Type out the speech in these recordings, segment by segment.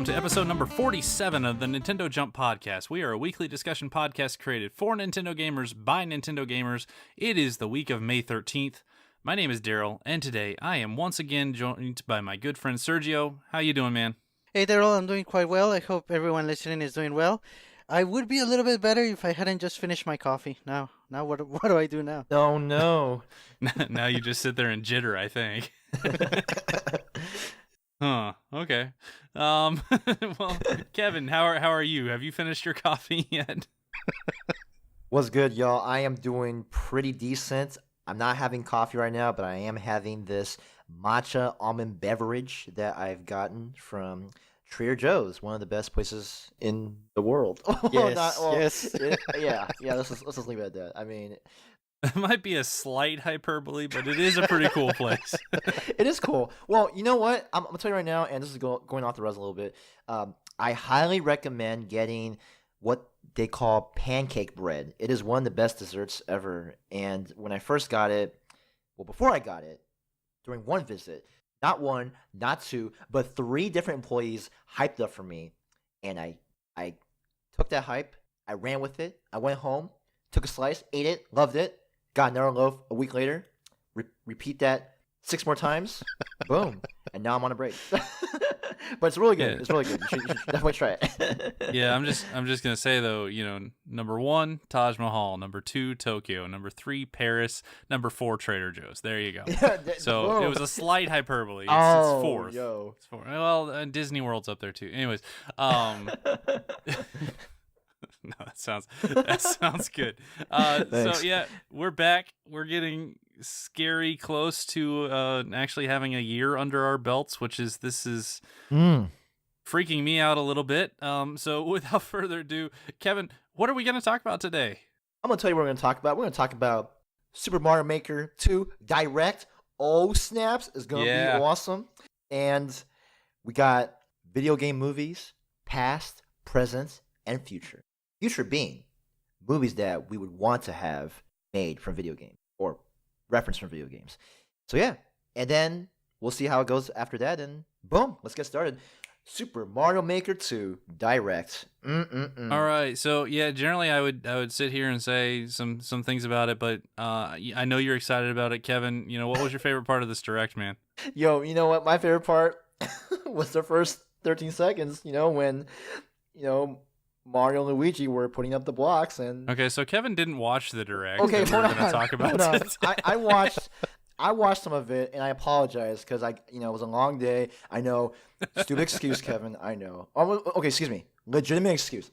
welcome to episode number 47 of the Nintendo Jump Podcast. We are a weekly discussion podcast created for Nintendo gamers by Nintendo gamers. It is the week of May 13th. My name is Daryl, and today I am once again joined by my good friend Sergio. How you doing, man? Hey Daryl, I'm doing quite well. I hope everyone listening is doing well. I would be a little bit better if I hadn't just finished my coffee. Now what do I do now? Oh no. Now you just sit there and jitter, I think. Huh, okay. Well, Kevin, how are you? Have you finished your coffee yet? What's good, y'all? I am doing pretty decent. I'm not having coffee right now, but I am having this matcha almond beverage that I've gotten from Trader Joe's, one of the best places in the world. Yes. Yeah. Let's just leave it at that. I mean, It might be a slight hyperbole, but it is a pretty cool place. it is cool. Well, you know what? I'm gonna tell you right now, and this is going off the rails a little bit. I highly recommend getting what they call pancake bread. It is one of the best desserts ever. And when I first got it, well, before I got it, during one visit, not one, not two, but 3 different employees hyped up for me, and I took that hype, I ran with it, I went home, took a slice, ate it, loved it, got another loaf a week later, repeat that 6 more times, boom, and now I'm on a break. But it's really good. Yeah. It's really good. You should definitely try it. Yeah, I'm just gonna say though, number 1, Taj Mahal, number 2, Tokyo, number 3, Paris, number 4, Trader Joe's. There you go. So Whoa. it was a slight hyperbole. It's Oh, fourth. yo. It's fourth. Well, Disney World's up there too. Anyways, no, that sounds good. So Thanks. yeah, we're back. We're getting scary close to actually having a year under our belts, this is freaking me out a little bit. So without further ado, Kevin, what are we going to talk about today? I'm gonna tell you what we're gonna talk about. We're gonna talk about Super Mario Maker 2 Direct. Oh snaps! Is gonna be awesome. And we got video game movies, past, present, and future. Future being movies that we would want to have made from video games or reference from video games. So yeah, and then we'll see how it goes after that. And boom, let's get started. Super Mario Maker 2 Direct. All right, so yeah, generally I would sit here and say some things about it, but I know you're excited about it, Kevin. What was your favorite part of this direct, man? Yo, you know what? My favorite part was the first 13 seconds. When Mario and Luigi were putting up the blocks and. Okay, so Kevin didn't watch the direct. Okay, that we're hold going on. to talk about. Hold on. Today. I watched some of it, and I apologize because it was a long day. I know, stupid excuse, Kevin. I know. Okay, excuse me. Legitimate excuse.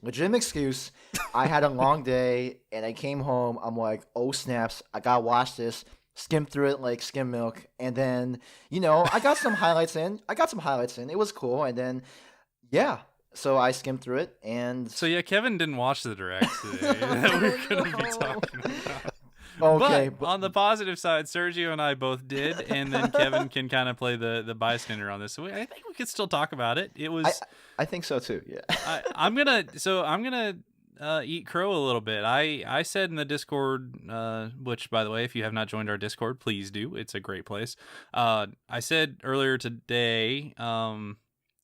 I had a long day, and I came home. I'm like, oh snaps! I gotta watch this. Skim through it like skim milk, and then I got some highlights in. It was cool, and then yeah. So I skimmed through it, and so yeah, Kevin didn't watch the direct today that we're going to be talking about. Okay, but on the positive side, Sergio and I both did, and then Kevin can kind of play the bystander on this. So I think we could still talk about it. It was. I think so too. Yeah. I'm gonna eat crow a little bit. I said in the Discord, which by the way, if you have not joined our Discord, please do. It's a great place. I said earlier today,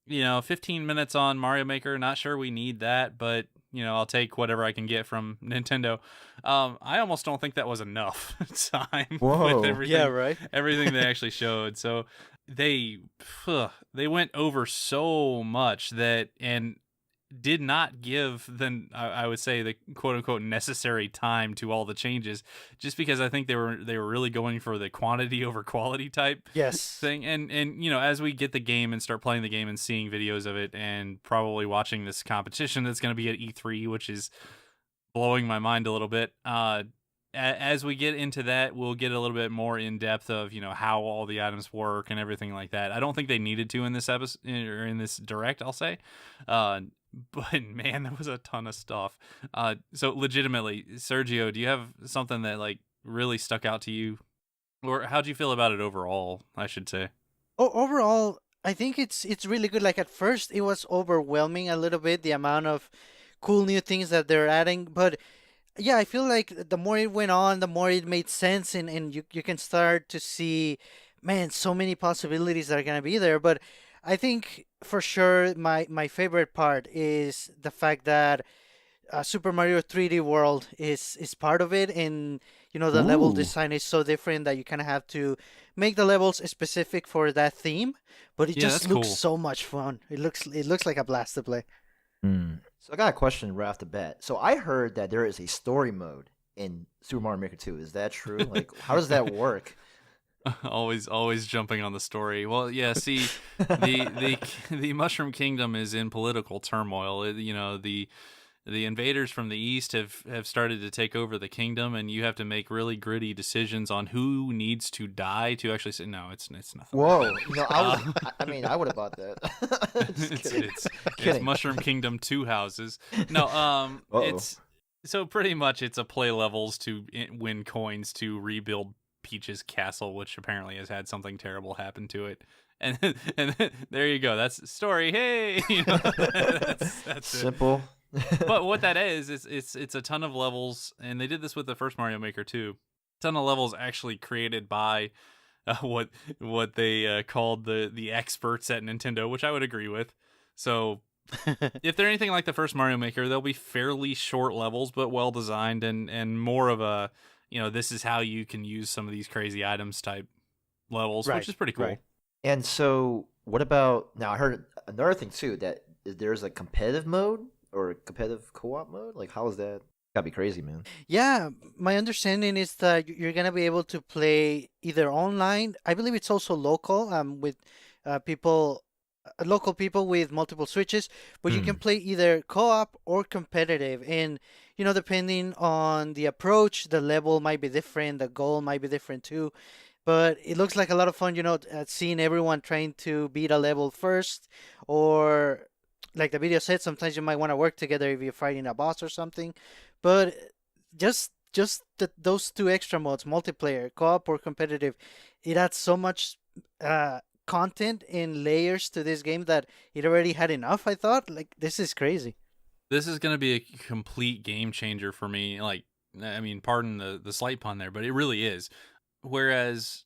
15 minutes on Mario Maker. Not sure we need that, but I'll take whatever I can get from Nintendo. I almost don't think that was enough time. Whoa. With everything, Yeah, right. everything they actually showed. So they went over so much and did not give I would say the quote unquote necessary time to all the changes, just because I think they were really going for the quantity over quality type Yes. thing. And as we get the game and start playing the game and seeing videos of it and probably watching this competition that's going to be at E3, which is blowing my mind a little bit, as we get into that, we'll get a little bit more in depth of how all the items work and everything like that. I don't think they needed to in this episode or in this direct, I'll say. But man, there was a ton of stuff. So legitimately, Sergio, do you have something that really stuck out to you, or how'd you feel about it overall? I should say. Overall, I think it's really good. Like at first, it was overwhelming a little bit, the amount of cool new things that they're adding. But yeah, I feel like the more it went on, the more it made sense, and you can start to see, man, so many possibilities that are gonna be there. But I think for sure my favorite part is the fact that Super Mario 3D World is part of it, and the level Ooh. design is so different that you kind of have to make the levels specific for that theme, but it Yeah, just that's looks cool. so much fun. It looks like a blast to play. So I got a question right off the bat. So I heard that there is a story mode in Super Mario Maker 2. Is that true? Like, how does that work? Always jumping on the story. Well, yeah. See, the the Mushroom Kingdom is in political turmoil. The invaders from the east have started to take over the kingdom, and you have to make really gritty decisions on who needs to die to actually say no. It's nothing like Whoa. that. I was. I mean, I would have bought that. Just it's kidding. it's it's Kidding. Mushroom Kingdom 2 houses. No, Uh-oh. it's so pretty much it's a play levels to win coins to rebuild Peach's castle, which apparently has had something terrible happen to it. And there you go. That's the story. Hey, that's it. Simple. But what that is it's a ton of levels, and they did this with the first Mario Maker too. Ton of levels actually created by what they called the experts at Nintendo, which I would agree with. So if they're anything like the first Mario Maker, they'll be fairly short levels, but well designed and more of a this is how you can use some of these crazy items type levels, which Right, is pretty cool. right. And so, what about now? I heard another thing too that there's a competitive mode or a competitive co-op mode. Like, how is that? Gotta be crazy, man. Yeah, my understanding is that you're gonna be able to play either online. I believe it's also local, with people, local people with multiple switches, but you can Hmm. play either co-op or competitive. And depending on the approach, the level might be different, the goal might be different too. But it looks like a lot of fun, seeing everyone trying to beat a level first, or like the video said, sometimes you might want to work together if you're fighting a boss or something. But those two extra modes, multiplayer, co-op, or competitive, it adds so much content and layers to this game that it already had enough. I thought, like, this is crazy. This is going to be a complete game changer for me. Like, I mean, pardon the slight pun there, but it really is. Whereas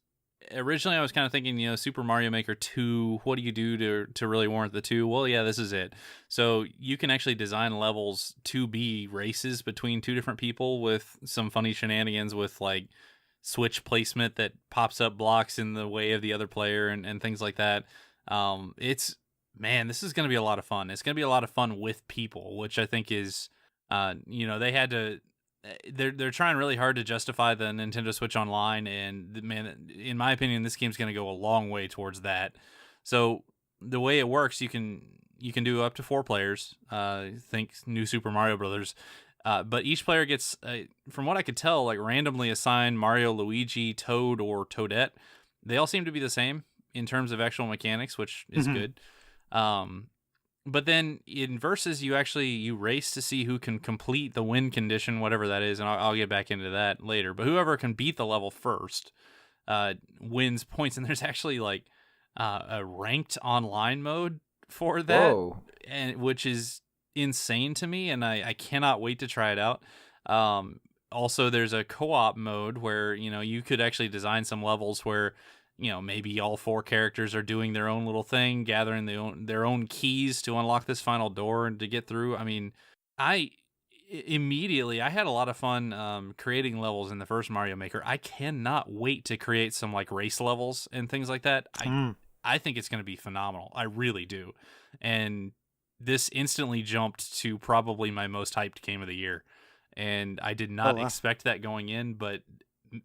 originally I was kind of thinking, Super Mario Maker 2, what do you do to really warrant the 2? Well, yeah, this is it. So you can actually design levels to be races between two different people with some funny shenanigans with like switch placement that pops up blocks in the way of the other player and things like that. It's man, this is going to be a lot of fun. It's going to be a lot of fun with people, which I think is, they had to. They're trying really hard to justify the Nintendo Switch Online, and man, in my opinion, this game's going to go a long way towards that. So the way it works, you can do up to 4 players. Think New Super Mario Brothers. But each player gets, from what I could tell, like randomly assigned Mario, Luigi, Toad, or Toadette. They all seem to be the same in terms of actual mechanics, which is Hmm. good. Um, but then in versus, you race to see who can complete the win condition, whatever that is, and I'll get back into that later. But whoever can beat the level first wins points, and there's actually like a ranked online mode for that, Whoa. and which is insane to me, and I cannot wait to try it out. Also, there's a co-op mode where you could actually design some levels where maybe all 4 characters are doing their own little thing, gathering their own keys to unlock this final door and to get through. I mean, I immediately I had a lot of fun creating levels in the first Mario Maker. I cannot wait to create some like race levels and things like that. I think it's going to be phenomenal. I really do. And this instantly jumped to probably my most hyped game of the year. And I did Oh not wow. expect that going in, but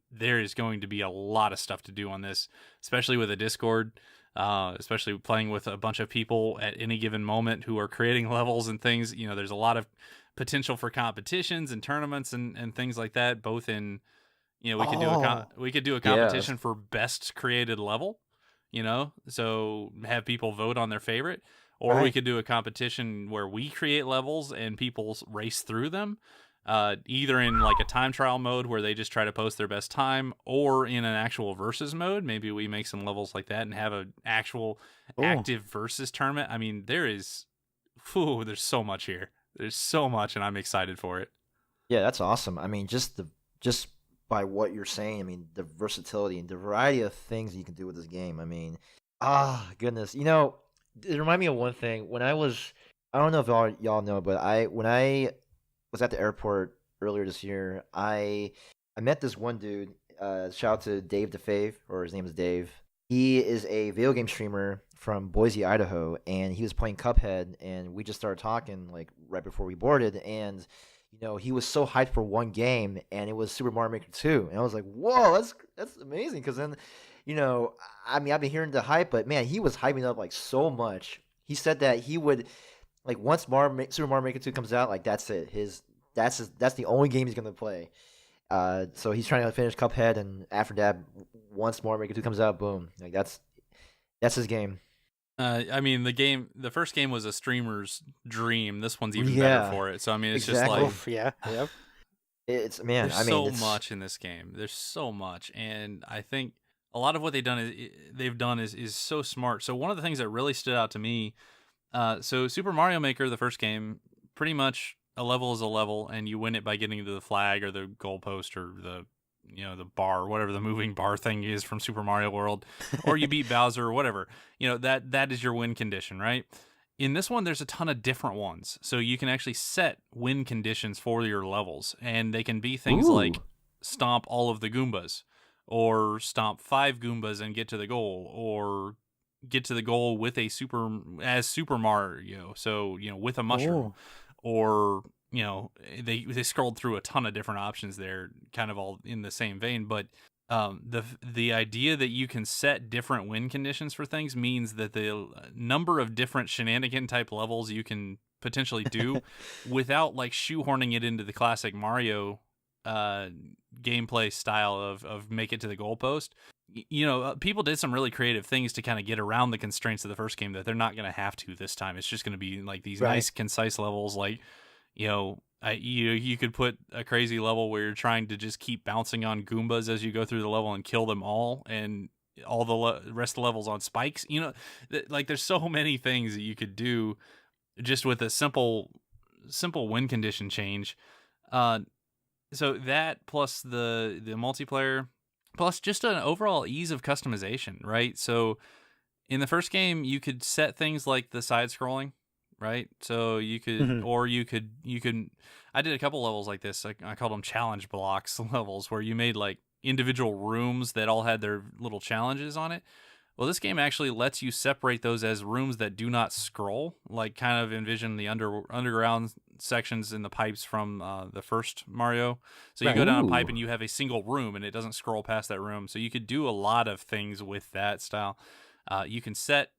there is going to be a lot of stuff to do on this, especially with a Discord, especially playing with a bunch of people at any given moment who are creating levels and things. There's a lot of potential for competitions and tournaments and things like that, both in Oh, we could do a Yeah. competition for best created level, so have people vote on their favorite, or we right. could do a competition where we create levels and people race through them, either in like a time trial mode where they just try to post their best time, or in an actual versus mode. Maybe we make some levels like that and have an actual Oh, active versus tournament. I mean, there's so much here. There's so much, and I'm excited for it. Yeah, that's awesome. I mean, just by what you're saying, I mean, the versatility and the variety of things you can do with this game. I mean, goodness. It reminded me of one thing. I don't know if y'all know, but when I was at the airport earlier this year, I met this one dude. Shout out to Dave DeFave, or his name is Dave. He is a video game streamer from Boise, Idaho, and he was playing Cuphead, and we just started talking like right before we boarded, and he was so hyped for one game, and it was Super Mario Maker 2, and I was like, whoa, that's amazing, because then, you know, I mean, I've been hearing the hype, but man, he was hyping up like so much. He said that he would like once Super Mario Maker 2 comes out, like that's it. That's the only game he's gonna play. So he's trying to finish Cuphead, and after that, once Mario Maker 2 comes out, boom, like that's his game. I mean, the first game was a streamer's dream. This one's even better Yeah, for it. So I mean, it's just exactly. like Oof, yeah, yep. It's man, there's I mean, so it's much in this game. There's so much, and I think a lot of what they've done is so smart. So one of the things that really stood out to me, so Super Mario Maker, the first game, pretty much a level is a level, and you win it by getting to the flag or the goalpost or the bar, whatever the moving bar thing is from Super Mario World, or you beat Bowser or whatever. That is your win condition, right? In this one, there's a ton of different ones, so you can actually set win conditions for your levels, and they can be things like ooh, stomp all of the Goombas, or stomp 5 Goombas and get to the goal, or get to the goal with Super Mario, so with a mushroom, Oh, or they scrolled through a ton of different options there, kind of all in the same vein, but the idea that you can set different win conditions for things means that the number of different shenanigan type levels you can potentially do without like shoehorning it into the classic Mario uh gameplay style of make it to the goalpost. People did some really creative things to kind of get around the constraints of the first game that they're not going to have to this time. It's just going to be like these right. nice concise levels, like you could put a crazy level where you're trying to just keep bouncing on Goombas as you go through the level and kill them all, and all the rest of the levels on spikes. Like there's so many things that you could do just with a simple win condition change. Uh, so that plus the multiplayer, plus just an overall ease of customization, right? So in the first game, you could set things like the side scrolling, right? So you could, Mhm. or you could. I did a couple levels like this. I called them challenge blocks levels, where you made like individual rooms that all had their little challenges on it. Well, this game actually lets you separate those as rooms that do not scroll, like kind of envision the underground sections in the pipes from the first Mario. So you go Right. down a pipe ooh, and you have a single room, and it doesn't scroll past that room. So you could do a lot of things with that style. You can set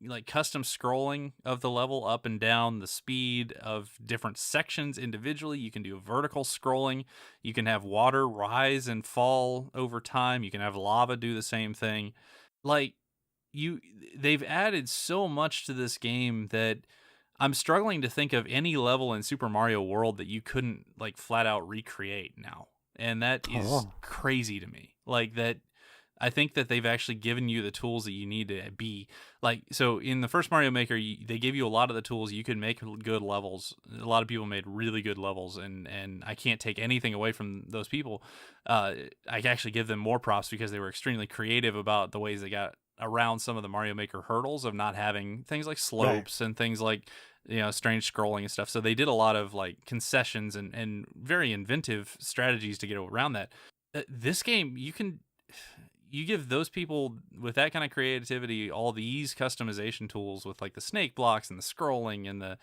like custom scrolling of the level up and down, the speed of different sections individually. You can do vertical scrolling. You can have water rise and fall over time. You can have lava do the same thing. Like you they've added so much to this game that I'm struggling to think of any level in Super Mario World that you couldn't like flat out recreate now. And that is Oh, crazy to me. Like that I think that they've actually given you the tools that you need to be like. So in the first Mario Maker, they gave you a lot of the tools. You could make good levels. A lot of people made really good levels, and I can't take anything away from those people. I actually give them more props because they were extremely creative about the ways they got around some of the Mario Maker hurdles of not having things like right. slopes and things like strange scrolling and stuff. So they did a lot of like concessions and very inventive strategies to get around that. This game, you give those people with that kind of creativity all these customization tools with like the snake blocks and the scrolling and the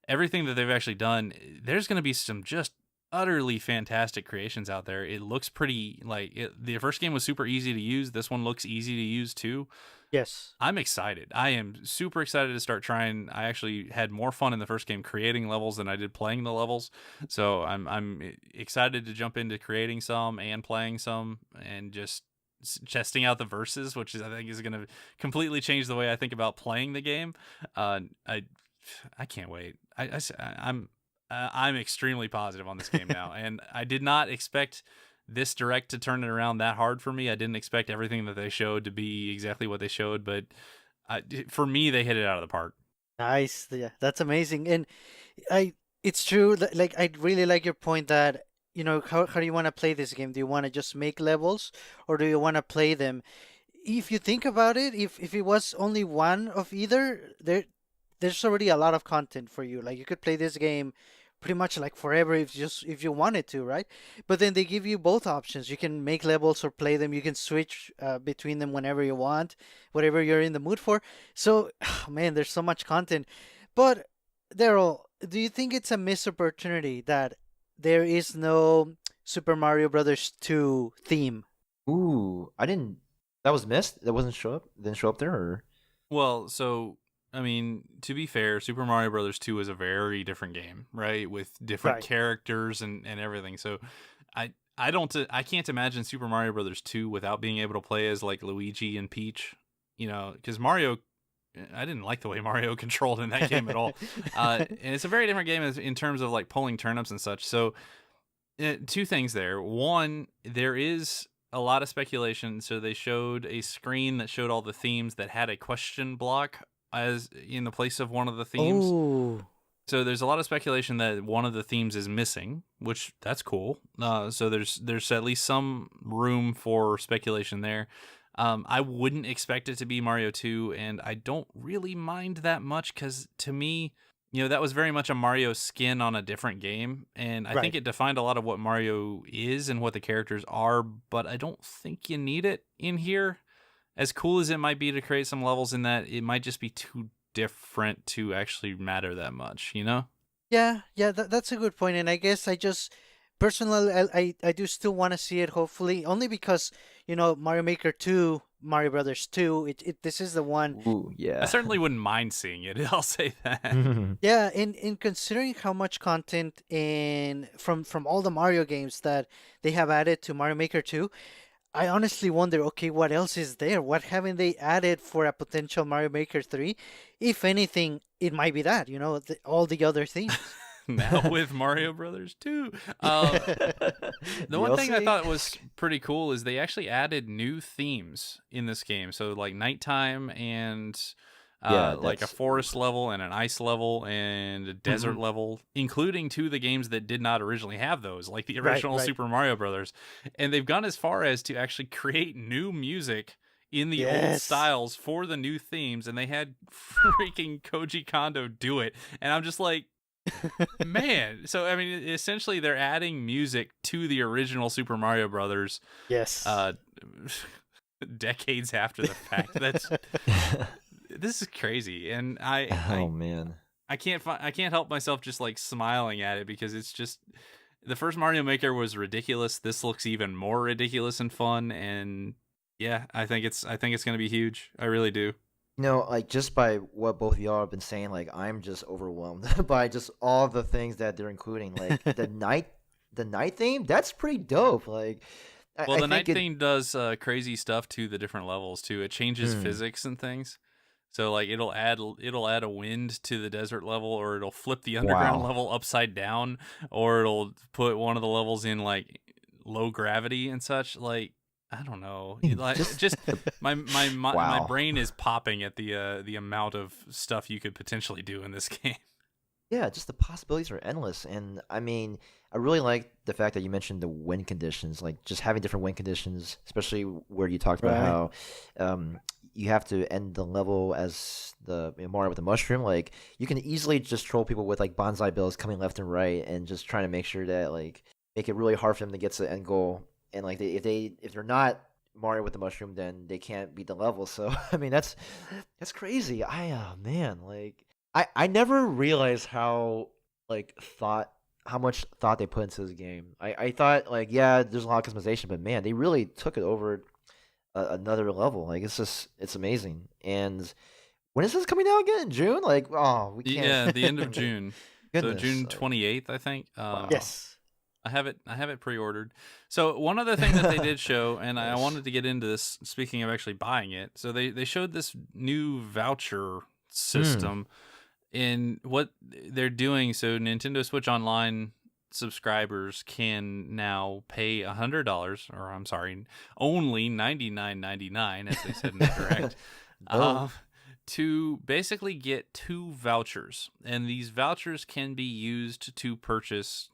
everything that they've actually done. There's going to be some just utterly fantastic creations out there. It looks pretty like the first game was super easy to use. This one looks easy to use too. Yes. I'm excited. I am super excited to start trying. I actually had more fun in the first game creating levels than I did playing the levels. So I'm excited to jump into creating some and playing some and just testing out the verses, which is I think is going to completely change the way I think about playing the game. Uh, I I can't wait. I'm extremely positive on this game now, and I did not expect this direct to turn it around that hard for me. I didn't expect everything that they showed to be exactly what they showed, but for me, they hit it out of the park. Nice. Yeah, that's amazing. And I, it's true. Like, I really like your point that how do you want to play this game? Do you want to just make levels, or do you want to play them? if you think about it, if it was only one of either, there's already a lot of content for you. Like you could play this game pretty much like forever if you wanted to, right? But then they give you both options. You can make levels or play them. You can switch between them whenever you want, whatever you're in the mood for. So, man, there's so much content. But Daryl, do you think it's a missed opportunity that there is no Super Mario Brothers 2 theme? Ooh, I didn't. That was missed. That wasn't show up. Didn't show up there. Or Well, so I mean, to be fair, Super Mario Brothers 2 is a very different game, right? With different Right. characters and everything. So I can't imagine Super Mario Brothers 2 without being able to play as like Luigi and Peach, cuz Mario I didn't like the way Mario controlled in that game at all. And it's a very different game in terms of like pulling turnips and such. So two things there. One, there is a lot of speculation. So they showed a screen that showed all the themes that had a question block as in the place of one of the themes. Oh, So there's a lot of speculation that one of the themes is missing, which that's cool. So there's at least some room for speculation there. I wouldn't expect it to be Mario 2, and I don't really mind that much because to me, that was very much a Mario skin on a different game, and I think right. it defined a lot of what Mario is and what the characters are, but I don't think you need it in here. As cool as it might be to create some levels in that, it might just be too different to actually matter that much, Yeah, yeah, that's a good point. And I guess I just personally, I do still want to see it. Hopefully, only because Mario Maker 2, Mario Brothers 2. This is the one. ooh, I yeah. certainly wouldn't mind seeing it. I'll say that. Yeah, in considering how much content from all the Mario games that they have added to Mario Maker 2, I honestly wonder, okay, what else is there? What haven't they added for a potential Mario Maker 3? If anything, it might be that, all the other things. Now with Mario Brothers 2. The one thing I DLC? thought was pretty cool is they actually added new themes in this game. So like nighttime and Yeah, like a that's forest level and an ice level and a desert Mhm. level, including two of the games that did not originally have those, like the Right, original right. Super Mario Brothers. And they've gone as far as to actually create new music in the old Yes. styles for the new themes, and they had freaking Koji Kondo do it. And I'm just like, man, so I mean, essentially, they're adding music to the original Super Mario Brothers, Yes. uh, decades after the fact. This is crazy, and Oh man. I can't help myself just like smiling at it because it's just the first Mario Maker was ridiculous. This looks even more ridiculous and fun, and yeah, I think it's gonna be huge. I really do. Like just by what both of y'all have been saying, like I'm just overwhelmed by just all the things that they're including. Like the night theme, that's pretty dope. Like Well, I the think night it. theme does crazy stuff to the different levels too. It changes Mm, physics and things. So like it'll add a wind to the desert level, or it'll flip the underground wow. level upside down, or it'll put one of the levels in like low gravity and such. Like I don't know, like Just just the my wow. brain is popping at the amount of stuff you could potentially do in this game. Yeah, just the possibilities are endless. And I mean, I really like the fact that you mentioned the wind conditions, like just having different wind conditions, especially where you talked about Right. how you have to end the level as the Mario with the mushroom. Like you can easily just troll people with like bonsai bills coming left and right and just trying to make sure that like make it really hard for them to get to the end goal. And like if they're not Mario with the mushroom, then they can't beat the level. So I mean that's crazy. Man, like I never realized how like thought how much thought they put into this game. I thought like yeah, there's a lot of customization, but man, they really took it over another level. Like it's amazing. And when is this coming out again? In June? Like oh, we can't. Yeah, the end of June. So Goodness. June 28th, I think. Wow. Yes. I have it pre-ordered. So one other thing that they did show, and I Nice. wanted to get into this. Speaking of actually buying it, so they showed this new voucher Hmm. system in what they're doing. So Nintendo Switch Online subscribers can now pay $100, or I'm sorry, only $99.99, as they said in the direct, Dope. uh, to basically get two vouchers, and these vouchers can be used to purchase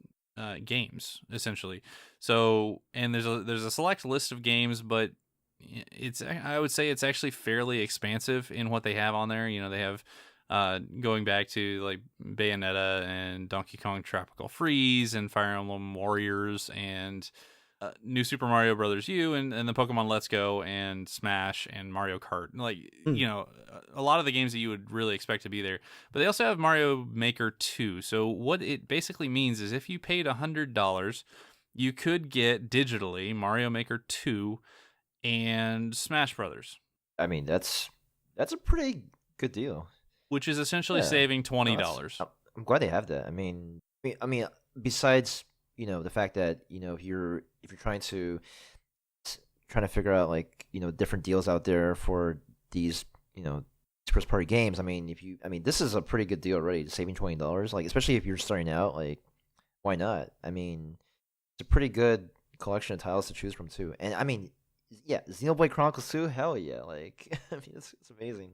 games essentially. So, and there's a select list of games, but I would say it's actually fairly expansive in what they have on there. They have going back to like Bayonetta and Donkey Kong Tropical Freeze and Fire Emblem Warriors and New Super Mario Brothers U and the Pokemon Let's Go and Smash and Mario Kart. Like, a lot of the games that you would really expect to be there. But they also have Mario Maker 2. So what it basically means is if you paid $100, you could get digitally Mario Maker 2 and Smash Brothers. I mean, that's a pretty good deal. Which is essentially saving $20. I'm glad they have that. I mean, besides the fact that if you're trying to figure out like different deals out there for these first party games. I mean, this is a pretty good deal already. Saving $20, like especially if you're starting out, like why not? I mean, it's a pretty good collection of titles to choose from too. And I mean, yeah, Xenoblade Chronicles 2, hell yeah! Like I mean, it's amazing.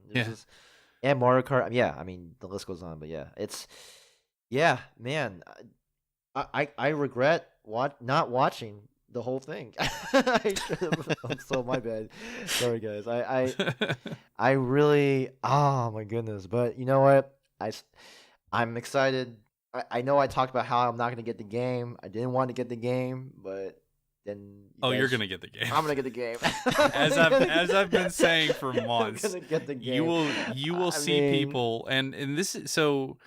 And Mario Kart, yeah. I mean, the list goes on, but yeah, man. I regret not watching the whole thing. I'm so my bad. Sorry, guys. I really. Oh my goodness. But you know what? I'm excited. I know I talked about how I'm not gonna get the game. I didn't want to get the game, but then you're gonna get the game. I'm gonna get the game. as I've been saying for months. I'm gonna get the game. You will see people, and this is so.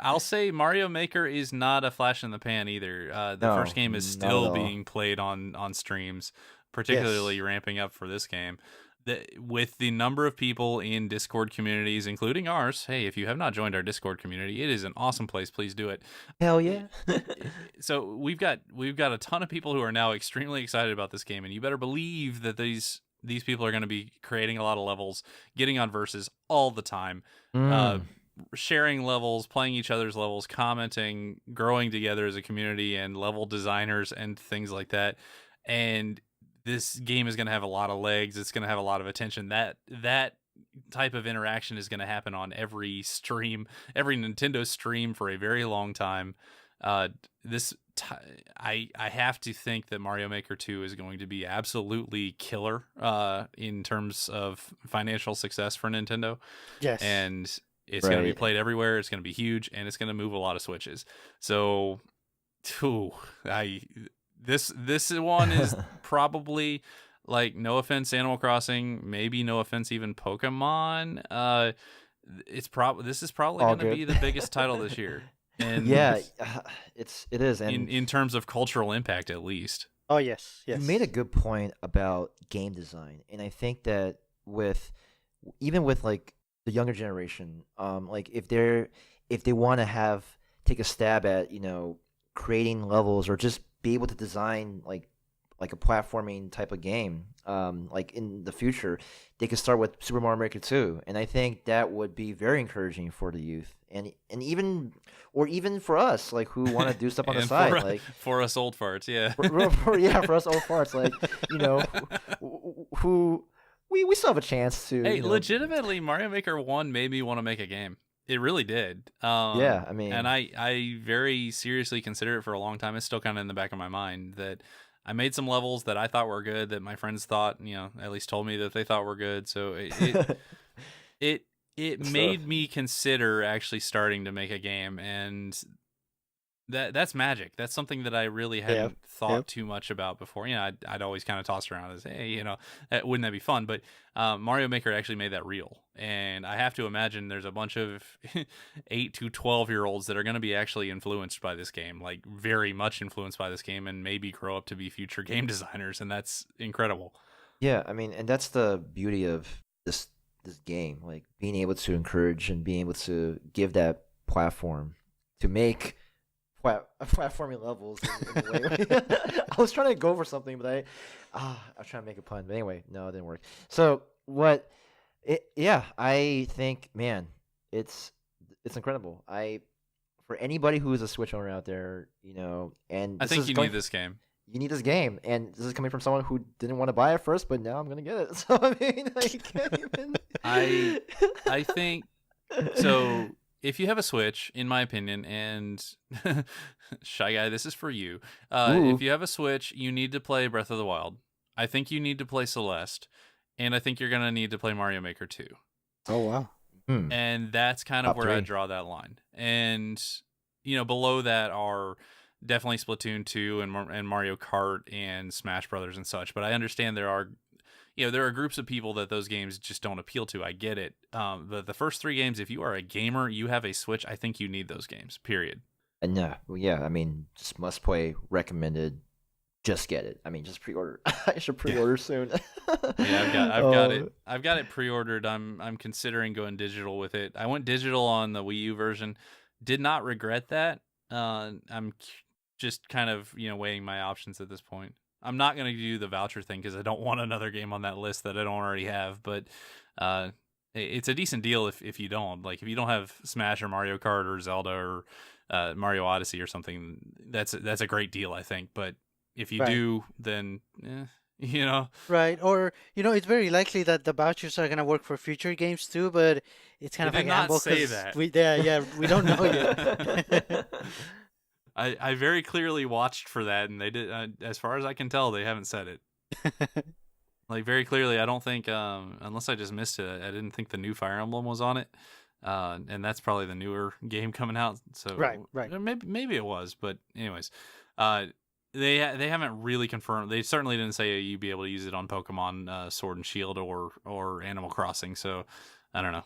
I'll say Mario Maker is not a flash in the pan either. The first game is still being played on streams, particularly ramping up for this game. With the number of people in Discord communities, including ours, hey, if you have not joined our Discord community, it is an awesome place. Please do it. Hell yeah! So we've got a ton of people who are now extremely excited about this game, and you better believe that these people are going to be creating a lot of levels, getting on versus all the time. Sharing levels, playing each other's levels, commenting, growing together as a community and level designers and things like that. And this game is going to have a lot of legs. It's going to have a lot of attention. That type of interaction is going to happen on every stream, every Nintendo stream for a very long time. I have to think that Mario Maker 2 is going to be absolutely killer in terms of financial success for Nintendo. Yes. And it's going to be played everywhere. It's going to be huge, and it's going to move a lot of Switches. So, this one is probably, like, no offense, Animal Crossing, maybe no offense, even Pokemon. This is probably going to be the biggest title this year. And yeah, it is. And in terms of cultural impact, at least. Oh yes. You made a good point about game design, and I think that even with like the younger generation, like if they want to take a stab at creating levels or just be able to design like a platforming type of game, like in the future, they could start with Super Mario Maker 2, and I think that would be very encouraging for the youth, and even for us, like who want to do stuff on the side, like for us old farts, yeah, for us old farts, like who. We still have a chance to. Hey, legitimately, Mario Maker 1 made me want to make a game. It really did. Yeah, I mean, and I very seriously consider it for a long time. It's still kind of in the back of my mind that I made some levels that I thought were good, that my friends thought, at least told me that they thought were good. So it made me consider actually starting to make a game, and that's magic. That's something that I really hadn't thought too much about before. I'd always kind of tossed around as, hey, wouldn't that be fun? But Mario Maker actually made that real. And I have to imagine there's a bunch of 8 to 12-year-olds that are going to be actually influenced by this game, like very much influenced by this game, and maybe grow up to be future game designers. And that's incredible. Yeah, I mean, and that's the beauty of this game, like being able to encourage and being able to give that platform to make platforming levels in a way. I was trying to go for something, but I was trying to make a pun. But anyway, no, it didn't work. So I think, man, it's incredible. For anybody who is a Switch owner out there, and I think you need this game. You need this game, and this is coming from someone who didn't want to buy it first, but now I'm gonna get it. So I mean, I think so. If you have a Switch, in my opinion, and Shy Guy, this is for you. If you have a Switch, you need to play Breath of the Wild. I think you need to play Celeste, and I think you're gonna need to play Mario Maker 2. Oh wow. And that's kind of Top where I three. draw that line. And below that are definitely Splatoon 2 and Mario Kart and Smash Brothers and such. But I understand there are groups of people that those games just don't appeal to. I get it. The first 3 games, if you are a gamer, you have a Switch, I think you need those games. Period. And yeah, I mean, just must play, recommended. Just get it. I mean, just pre-order. I should pre-order soon. Yeah, I've got it. I've got it pre-ordered. I'm considering going digital with it. I went digital on the Wii U version. Did not regret that. Just kind of weighing my options at this point. I'm not going to do the voucher thing because I don't want another game on that list that I don't already have. But it's a decent deal if you don't. Like if you don't have Smash or Mario Kart or Zelda or Mario Odyssey or something, that's a great deal, I think. But if you do, then Right, or it's very likely that the vouchers are gonna work for future games too, but it's kind They of did a not gamble say 'cause that. we don't know yet. I very clearly watched for that, and they did. As far as I can tell, they haven't said it. Like very clearly, I don't think, unless I just missed it, I didn't think the new Fire Emblem was on it, and that's probably the newer game coming out. So Right. maybe it was, but anyways, they haven't really confirmed. They certainly didn't say you'd be able to use it on Pokemon Sword and Shield or Animal Crossing. So I don't know.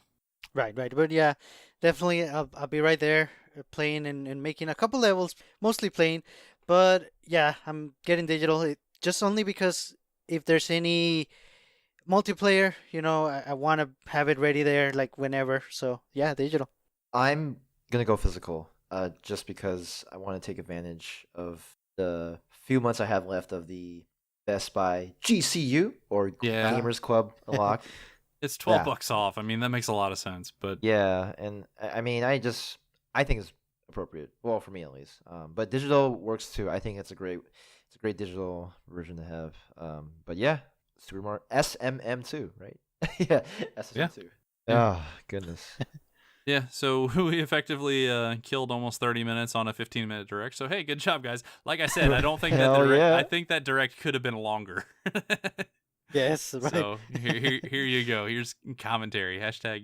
Right, but yeah, definitely I'll be right there playing and making a couple levels, mostly playing, but yeah, I'm getting digital just only because if there's any multiplayer, I want to have it ready there like whenever. So yeah, digital. I'm gonna go physical, just because I want to take advantage of the few months I have left of the Best Buy GCU or Yeah. Gamers Club unlock. It's $12 off. I mean, that makes a lot of sense. But Yeah, and I mean, I think it's appropriate. Well, for me at least. But digital works too. I think it's a great digital version to have. But yeah, Super Mario SMM2, right? Yeah, SMM2. Oh goodness. yeah, so we effectively killed almost 30 minutes on a 15-minute direct. So hey, good job, guys. Like I said, I don't think that Hell direct. yeah. I think that direct could have been longer. Yes, right. So here you go. Here's commentary.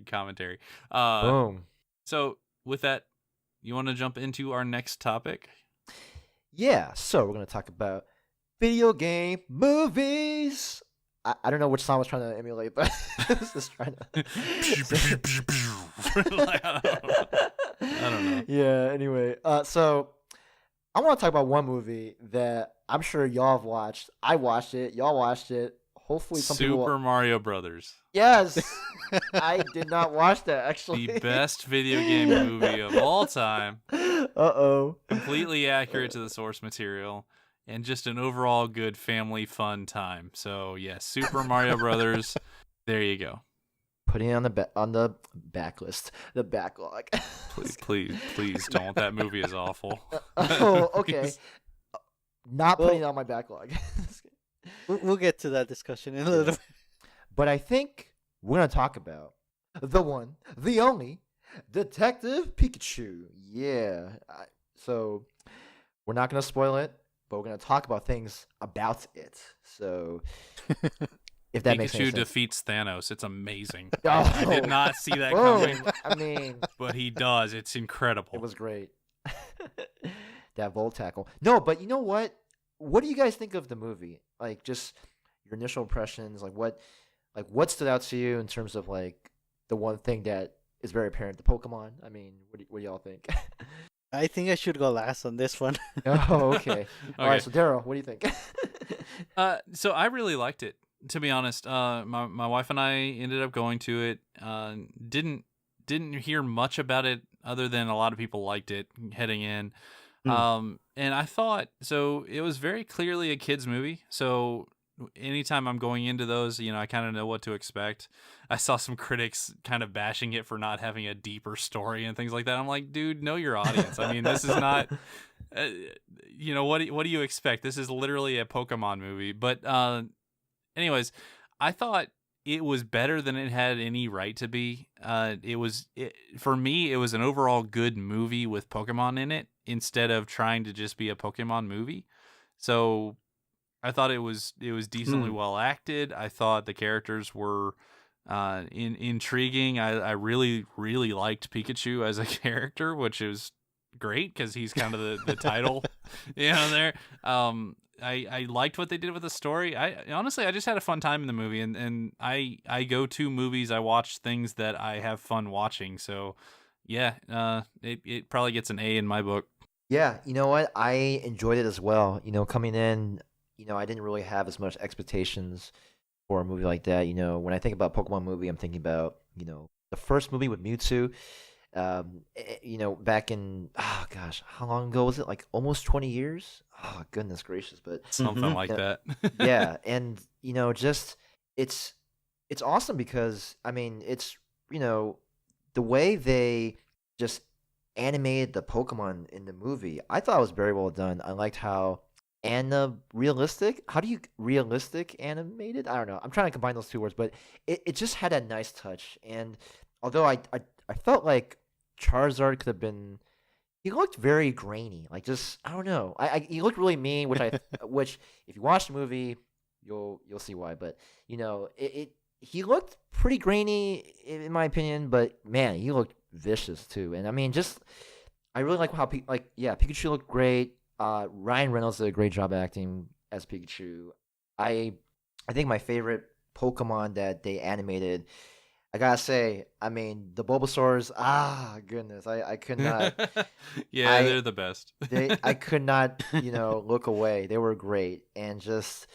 #commentary. Boom. So with that, you want to jump into our next topic? Yeah, so we're gonna talk about video game movies. I don't know which song I was trying to emulate, but I was just trying to. I don't know. Yeah. Anyway, so I want to talk about one movie that I'm sure y'all have watched. I watched it. Y'all watched it. Hopefully, some people. Super Mario Brothers. Yes, I did not watch that actually. The best video game movie of all time. Uh-oh. Completely accurate to the source material, and just an overall good family fun time. So yes, Super Mario Brothers. There you go. Putting it on the backlist, the backlog. Please don't. That movie is awful. Oh, okay. Not putting it on my backlog. We'll get to that discussion in a little bit. But I think we're going to talk about the one, the only, Detective Pikachu. Yeah. So we're not going to spoil it, but we're going to talk about things about it. So if that makes any Pikachu sense. defeats Thanos. It's amazing. Oh. I did not see that coming, Boom. I mean, but he does. It's incredible. it was great. That Volt tackle. No, but you know what? What do you guys think of the movie? Like, just your initial impressions. Like, what stood out to you in terms of like the one thing that is very apparent? The Pokemon. I mean, what do y'all think? I think I should go last on this one. Oh, okay. All right. Okay. So, Daryl, what do you think? So I really liked it, to be honest. My wife and I ended up going to it. Didn't hear much about it other than a lot of people liked it heading in. And I thought, so it was very clearly a kid's movie. So anytime I'm going into those, I kind of know what to expect. I saw some critics kind of bashing it for not having a deeper story and things like that. I'm like, dude, know your audience. I mean, this is not, what do you expect? This is literally a Pokemon movie. But anyways, I thought it was better than it had any right to be. For me, it was an overall good movie with Pokemon in it instead of trying to just be a Pokemon movie. So I thought it was decently well acted. I thought the characters were intriguing. I really liked Pikachu as a character, which is great because he's kind of the title, there. I liked what they did with the story. I honestly I just had a fun time in the movie, and I go to movies, I watch things that I have fun watching. So yeah, it probably gets an A in my book. Yeah, you know what? I enjoyed it as well. Coming in, I didn't really have as much expectations for a movie like that. When I think about Pokemon movie, I'm thinking about, the first movie with Mewtwo. Back in, oh gosh, how long ago was it? Like almost 20 years? Oh, goodness gracious. But Something like that. yeah, and just it's awesome because I mean, it's, the way they just animated the Pokemon in the movie, I thought it was very well done. I liked how realistic. How do you realistic animated? I don't know. I'm trying to combine those two words, but it just had a nice touch. And although I felt like Charizard could have been, he looked very grainy. Like just I don't know. He looked really mean, which if you watch the movie, you'll see why. But he looked pretty grainy in my opinion. But man, he looked vicious too. And I mean, just I really like how Pikachu looked great. Ryan Reynolds did a great job acting as Pikachu. I think my favorite Pokemon that they animated, I gotta say, I mean the Bulbasaurs. Ah, goodness, I could not. Yeah, they're the best. I could not, look away. They were great, and just,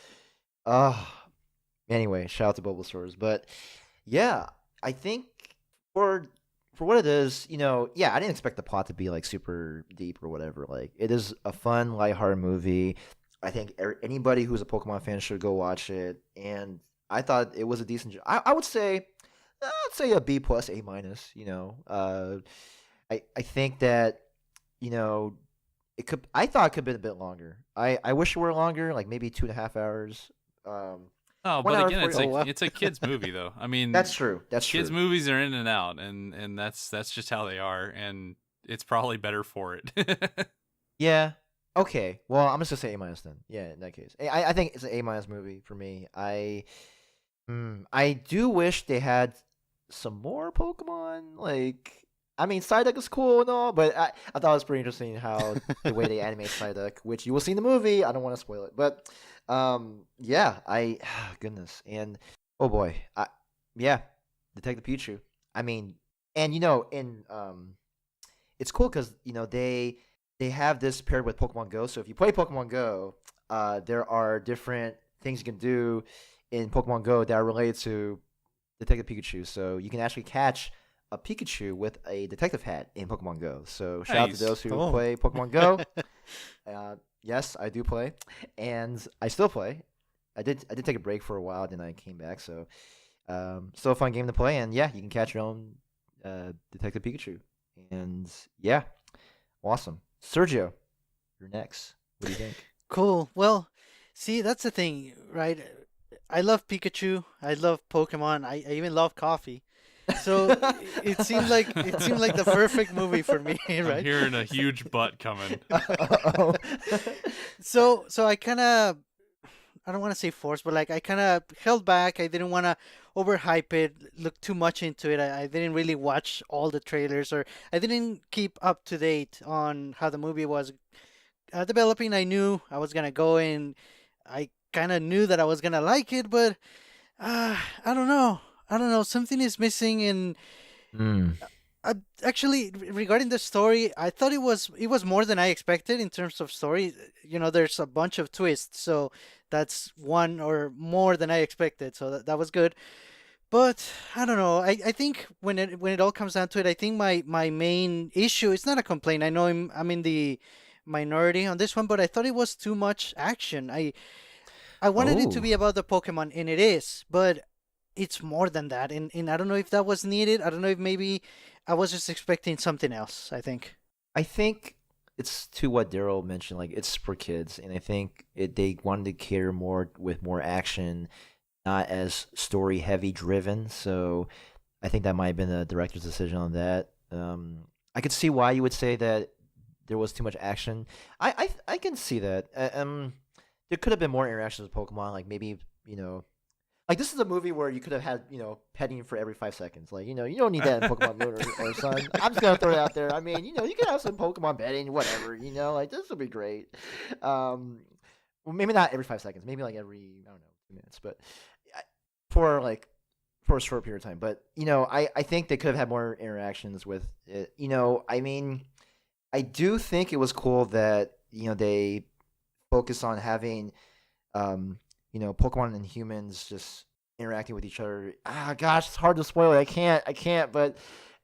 anyway, shout out to Bulbasaurs. But yeah, I think for what it is, I didn't expect the plot to be like super deep or whatever. Like it is a fun, lighthearted movie. I think anybody who's a Pokemon fan should go watch it. And I thought it was a decent. I would say, I'd say a B plus, A minus. I think that it could. I thought it could have been a bit longer. I wish it were longer, like maybe 2.5 hours. Oh, but again, it's a kids movie though. I mean, that's true. Kids movies are in and out, and that's just how they are, and it's probably better for it. Yeah. Okay. Well, I'm just gonna say A minus then. Yeah, in that case, I think it's an A minus movie for me. I do wish they had some more Pokemon. Like, I mean, Psyduck is cool and all, but I thought it was pretty interesting how the way they animate Psyduck, which you will see in the movie. I don't want to spoil it, but yeah, goodness, and oh boy, Detective Pikachu. I mean, and it's cool because they have this paired with Pokemon Go. So if you play Pokemon Go, there are different things you can do in Pokemon Go that are related to Detective Pikachu. So you can actually catch a Pikachu with a detective hat in Pokemon Go. So shout out to those who play Pokemon Go. Yes, I do play, and I still play. I did take a break for a while, then I came back. So still a fun game to play, and yeah, you can catch your own Detective Pikachu, and yeah, awesome. Sergio, you're next. What do you think? Cool. Well, see, that's the thing, right? I love Pikachu. I love Pokemon. I even love coffee. So it seemed like the perfect movie for me, right? I'm hearing a huge butt coming. So I kind of, I don't want to say forced, but like I kind of held back. I didn't want to overhype it, look too much into it. I didn't really watch all the trailers, or I didn't keep up to date on how the movie was developing. I knew I was gonna go in. I kind of knew that I was gonna like it, but I don't know. Something is missing, and actually, regarding the story, I thought it was more than I expected in terms of story. There's a bunch of twists, so that's one or more than I expected. So that was good. But I don't know. I think when it all comes down to it, I think my main issue, it's not a complaint. I know I'm in the minority on this one, but I thought it was too much action. I wanted it to be about the Pokemon, and it is, but it's more than that, and I don't know if that was needed. I don't know if maybe I was just expecting something else. I think It's to what Daryl mentioned, like it's for kids, and I think they wanted to cater more with more action, not as story heavy driven. So I think that might have been the director's decision on that. I could see why you would say that there was too much action. I can see that. there could have been more interactions with Pokemon. Like maybe like this is a movie where you could have had petting for every 5 seconds. Like you don't need that in Pokemon Moon or Sun. I'm just gonna throw it out there. I mean you could have some Pokemon petting, whatever. Like this would be great. Well, maybe not every 5 seconds. Maybe like every I don't know 2 minutes, but for like for a short period of time. But I think they could have had more interactions with it. I mean, I do think it was cool that they focus on having Pokemon and humans just interacting with each other. Ah, gosh, it's hard to spoil it. I can't. But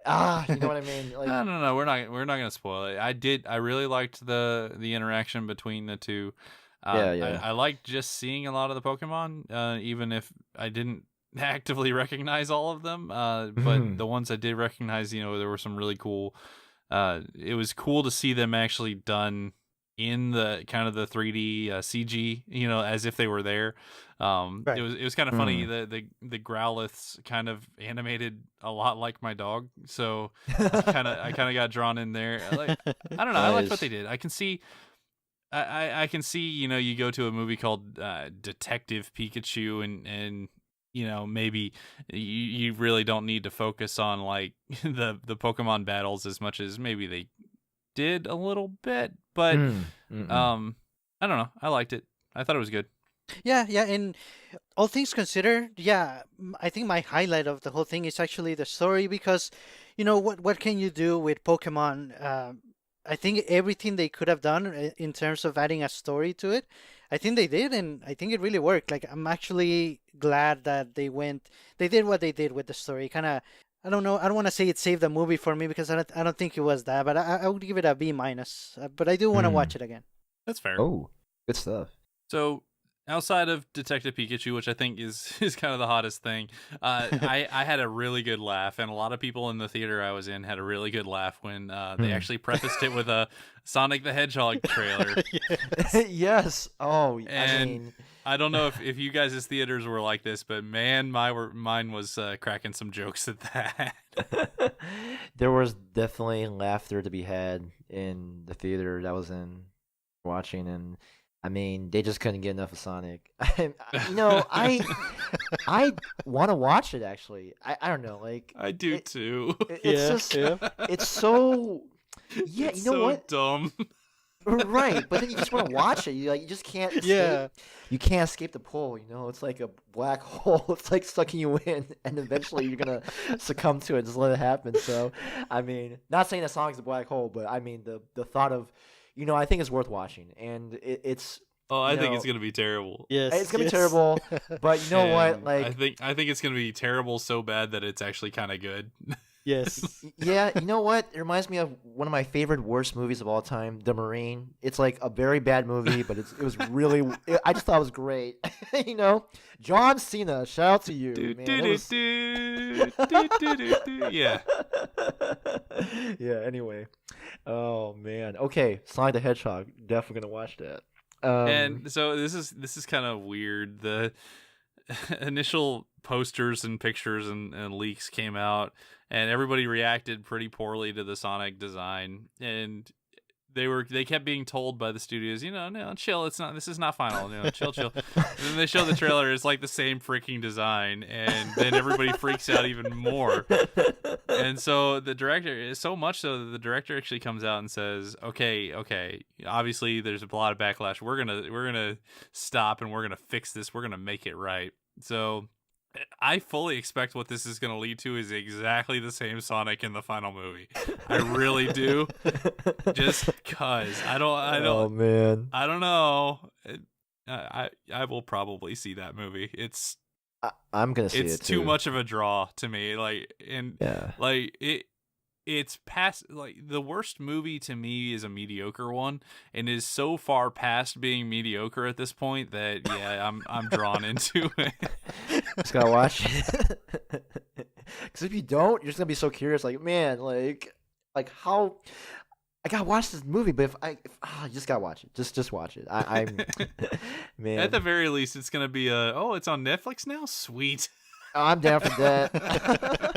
you know what I mean? Like, no, we're not gonna spoil it. I really liked the interaction between the two. Yeah. I liked just seeing a lot of the Pokemon, even if I didn't actively recognize all of them. But the ones I did recognize, there were some really cool. It was cool to see them actually done in the kind of the 3D CG, as if they were there. Right. It was kind of funny. The Growliths kind of animated a lot like my dog, so I kind of got drawn in there. Like, I don't know, I like what they did. I can see. I can see, you go to a movie called Detective Pikachu and maybe you really don't need to focus on like the Pokemon battles as much as maybe they did a little bit, but I don't know. I liked it. I thought it was good. Yeah, and all things considered, yeah, I think my highlight of the whole thing is actually the story because, what can you do with Pokemon? I think everything they could have done in terms of adding a story to it, I think they did, and I think it really worked. Like, I'm actually glad that they did what they did with the story. Kind of, I don't know, I don't want to say it saved the movie for me because I don't think it was that, but I would give it a B minus. But I do want to watch it again. That's fair. Oh, good stuff. So, outside of Detective Pikachu, which I think is kind of the hottest thing, I had a really good laugh, and a lot of people in the theater I was in had a really good laugh when they actually prefaced it with a Sonic the Hedgehog trailer. Yes. Oh, and I don't know if you guys' theaters were like this, but man, mine was cracking some jokes at that. There was definitely laughter to be had in the theater that I was in watching, and I mean, they just couldn't get enough of Sonic. I want to watch it actually. I don't know, like I do too. It's it's so it's you know so what? Dumb. Right, but then you just want to watch it. You just can't escape. Yeah. You can't escape the pull. It's like a black hole. It's like sucking you in, and eventually you're gonna succumb to it. Just let it happen. So, I mean, not saying that Sonic's a black hole, but I mean the thought of, I think it's worth watching, and it's. Oh, I think it's gonna be terrible. Yes, it's gonna be terrible. But you know what? Like, I think it's gonna be terrible so bad that it's actually kind of good. Yes. Yeah, you know what? It reminds me of one of my favorite worst movies of all time, The Marine. It's like a very bad movie, but it was really. I just thought it was great. John Cena, shout out to you, man. Yeah. Yeah. Anyway, oh man. Okay, Sonic the Hedgehog. Definitely gonna watch that. And so this is kind of weird. The initial posters and pictures and leaks came out, and everybody reacted pretty poorly to the Sonic design, and they kept being told by the studios, no, chill, this is not final, chill. And then they show the trailer, it's like the same freaking design, and then everybody freaks out even more. And so the director, so much so that the director actually comes out and says, okay, obviously there's a lot of backlash. We're gonna stop and we're gonna fix this. We're gonna make it right. So I fully expect what this is going to lead to is exactly the same Sonic in the final movie. I really do. Just cause I don't. Oh man. I don't know. I will probably see that movie. I'm gonna see it. It's too much of a draw to me. It's past, like, the worst movie to me is a mediocre one, and is so far past being mediocre at this point that I'm drawn into it. Just gotta watch it. Because if you don't, you're just gonna be so curious. Like, man, like how I gotta watch this movie. But you just gotta watch it. Just watch it. I'm man. At the very least, it's gonna be it's on Netflix now. Sweet. I'm down for that.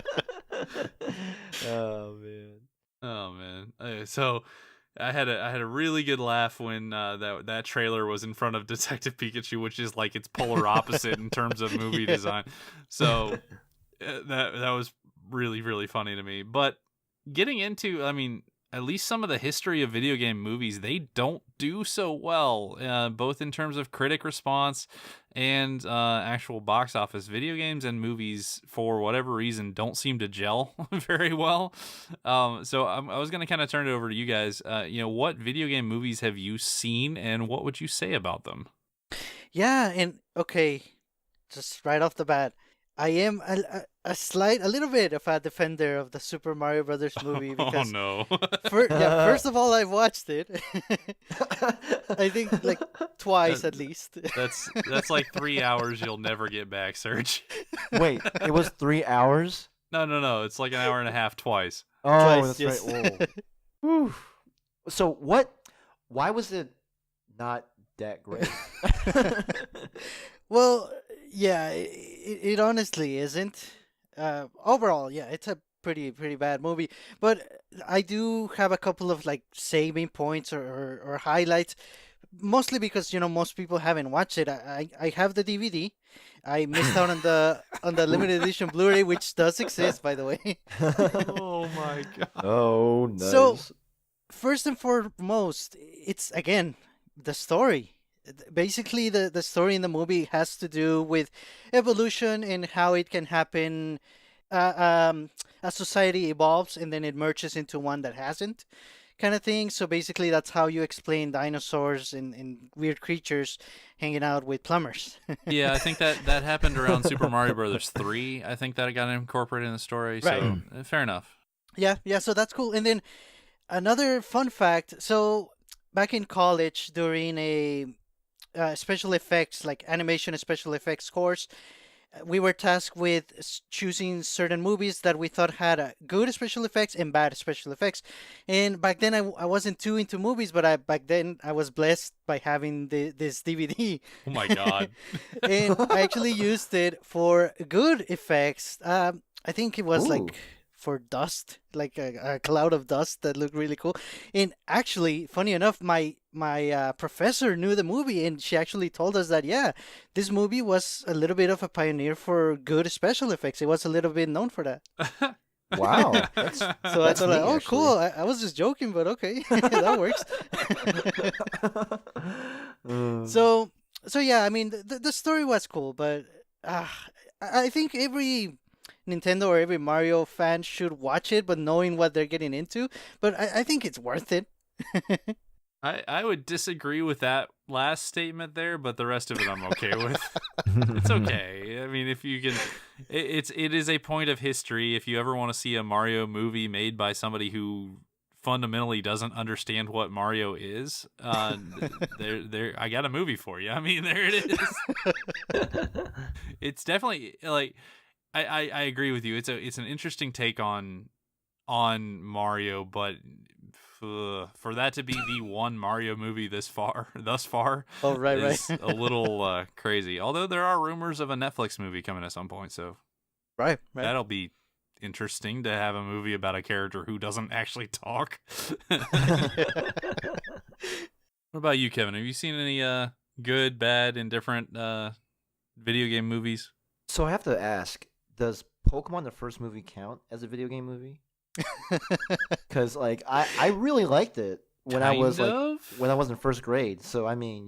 Oh man. Oh man. So I had a really good laugh when that trailer was in front of Detective Pikachu, which is like its polar opposite in terms of movie design. So that was really, really funny to me. But getting into, I mean, at least some of the history of video game movies, they don't do so well, both in terms of critic response and actual box office. Video games and movies, for whatever reason, don't seem to gel very well. So I was going to kind of turn it over to you guys. What video game movies have you seen, and what would you say about them? Yeah, and okay, just right off the bat, I am a little bit of a defender of the Super Mario Brothers movie Oh because no. first of all, I've watched it. I think like twice at least. That's like 3 hours you'll never get back, Serge. Wait, it was 3 hours? No. It's like an hour and a half twice. Oh, Twice, that's yes. right. Whoa. Whew. So what? Why was it not that great? Well, yeah, it honestly isn't. Overall, yeah, it's a pretty bad movie. But I do have a couple of like saving points or highlights, mostly because most people haven't watched it. I have the DVD. I missed out on the limited edition Blu-ray, which does exist, by the way. Oh my god. Oh, nice. So first and foremost, it's again the story. Basically, the story in the movie has to do with evolution and how it can happen as society evolves and then it merges into one that hasn't, kind of thing. So basically, that's how you explain dinosaurs and weird creatures hanging out with plumbers. Yeah, I think that happened around Super Mario Brothers 3. I think that got incorporated in the story. Right. So fair enough. Yeah, so that's cool. And then another fun fact. So back in college, during a special effects, like animation and special effects course, we were tasked with choosing certain movies that we thought had good special effects and bad special effects. And back then, I wasn't too into movies, but back then I was blessed by having this DVD. Oh my god. And I actually used it for good effects. I think it was Ooh. like for dust, like a cloud of dust that looked really cool. And actually, funny enough, my professor knew the movie, and she actually told us that this movie was a little bit of a pioneer for good special effects. It was a little bit known for that. Wow. So That's I thought, like, neat, oh, actually. cool. I was just joking, but okay, that works. So yeah, I mean, the story was cool, but I think every Nintendo or every Mario fan should watch it, but knowing what they're getting into. But I think it's worth it. I would disagree with that last statement there, but the rest of it I'm okay with. It's okay. I mean, if you can, it is a point of history. If you ever want to see a Mario movie made by somebody who fundamentally doesn't understand what Mario is, there I got a movie for you. I mean, there it is. It's definitely like I agree with you. It's an interesting take on Mario, but for that to be the one Mario movie thus far, Oh, right. is a little crazy. Although there are rumors of a Netflix movie coming at some point, so Right. that'll be interesting to have a movie about a character who doesn't actually talk. What about you, Kevin? Have you seen any good, bad, indifferent video game movies? So I have to ask, does Pokemon the first movie count as a video game movie? Because like I really liked it when I was in first grade. So I mean,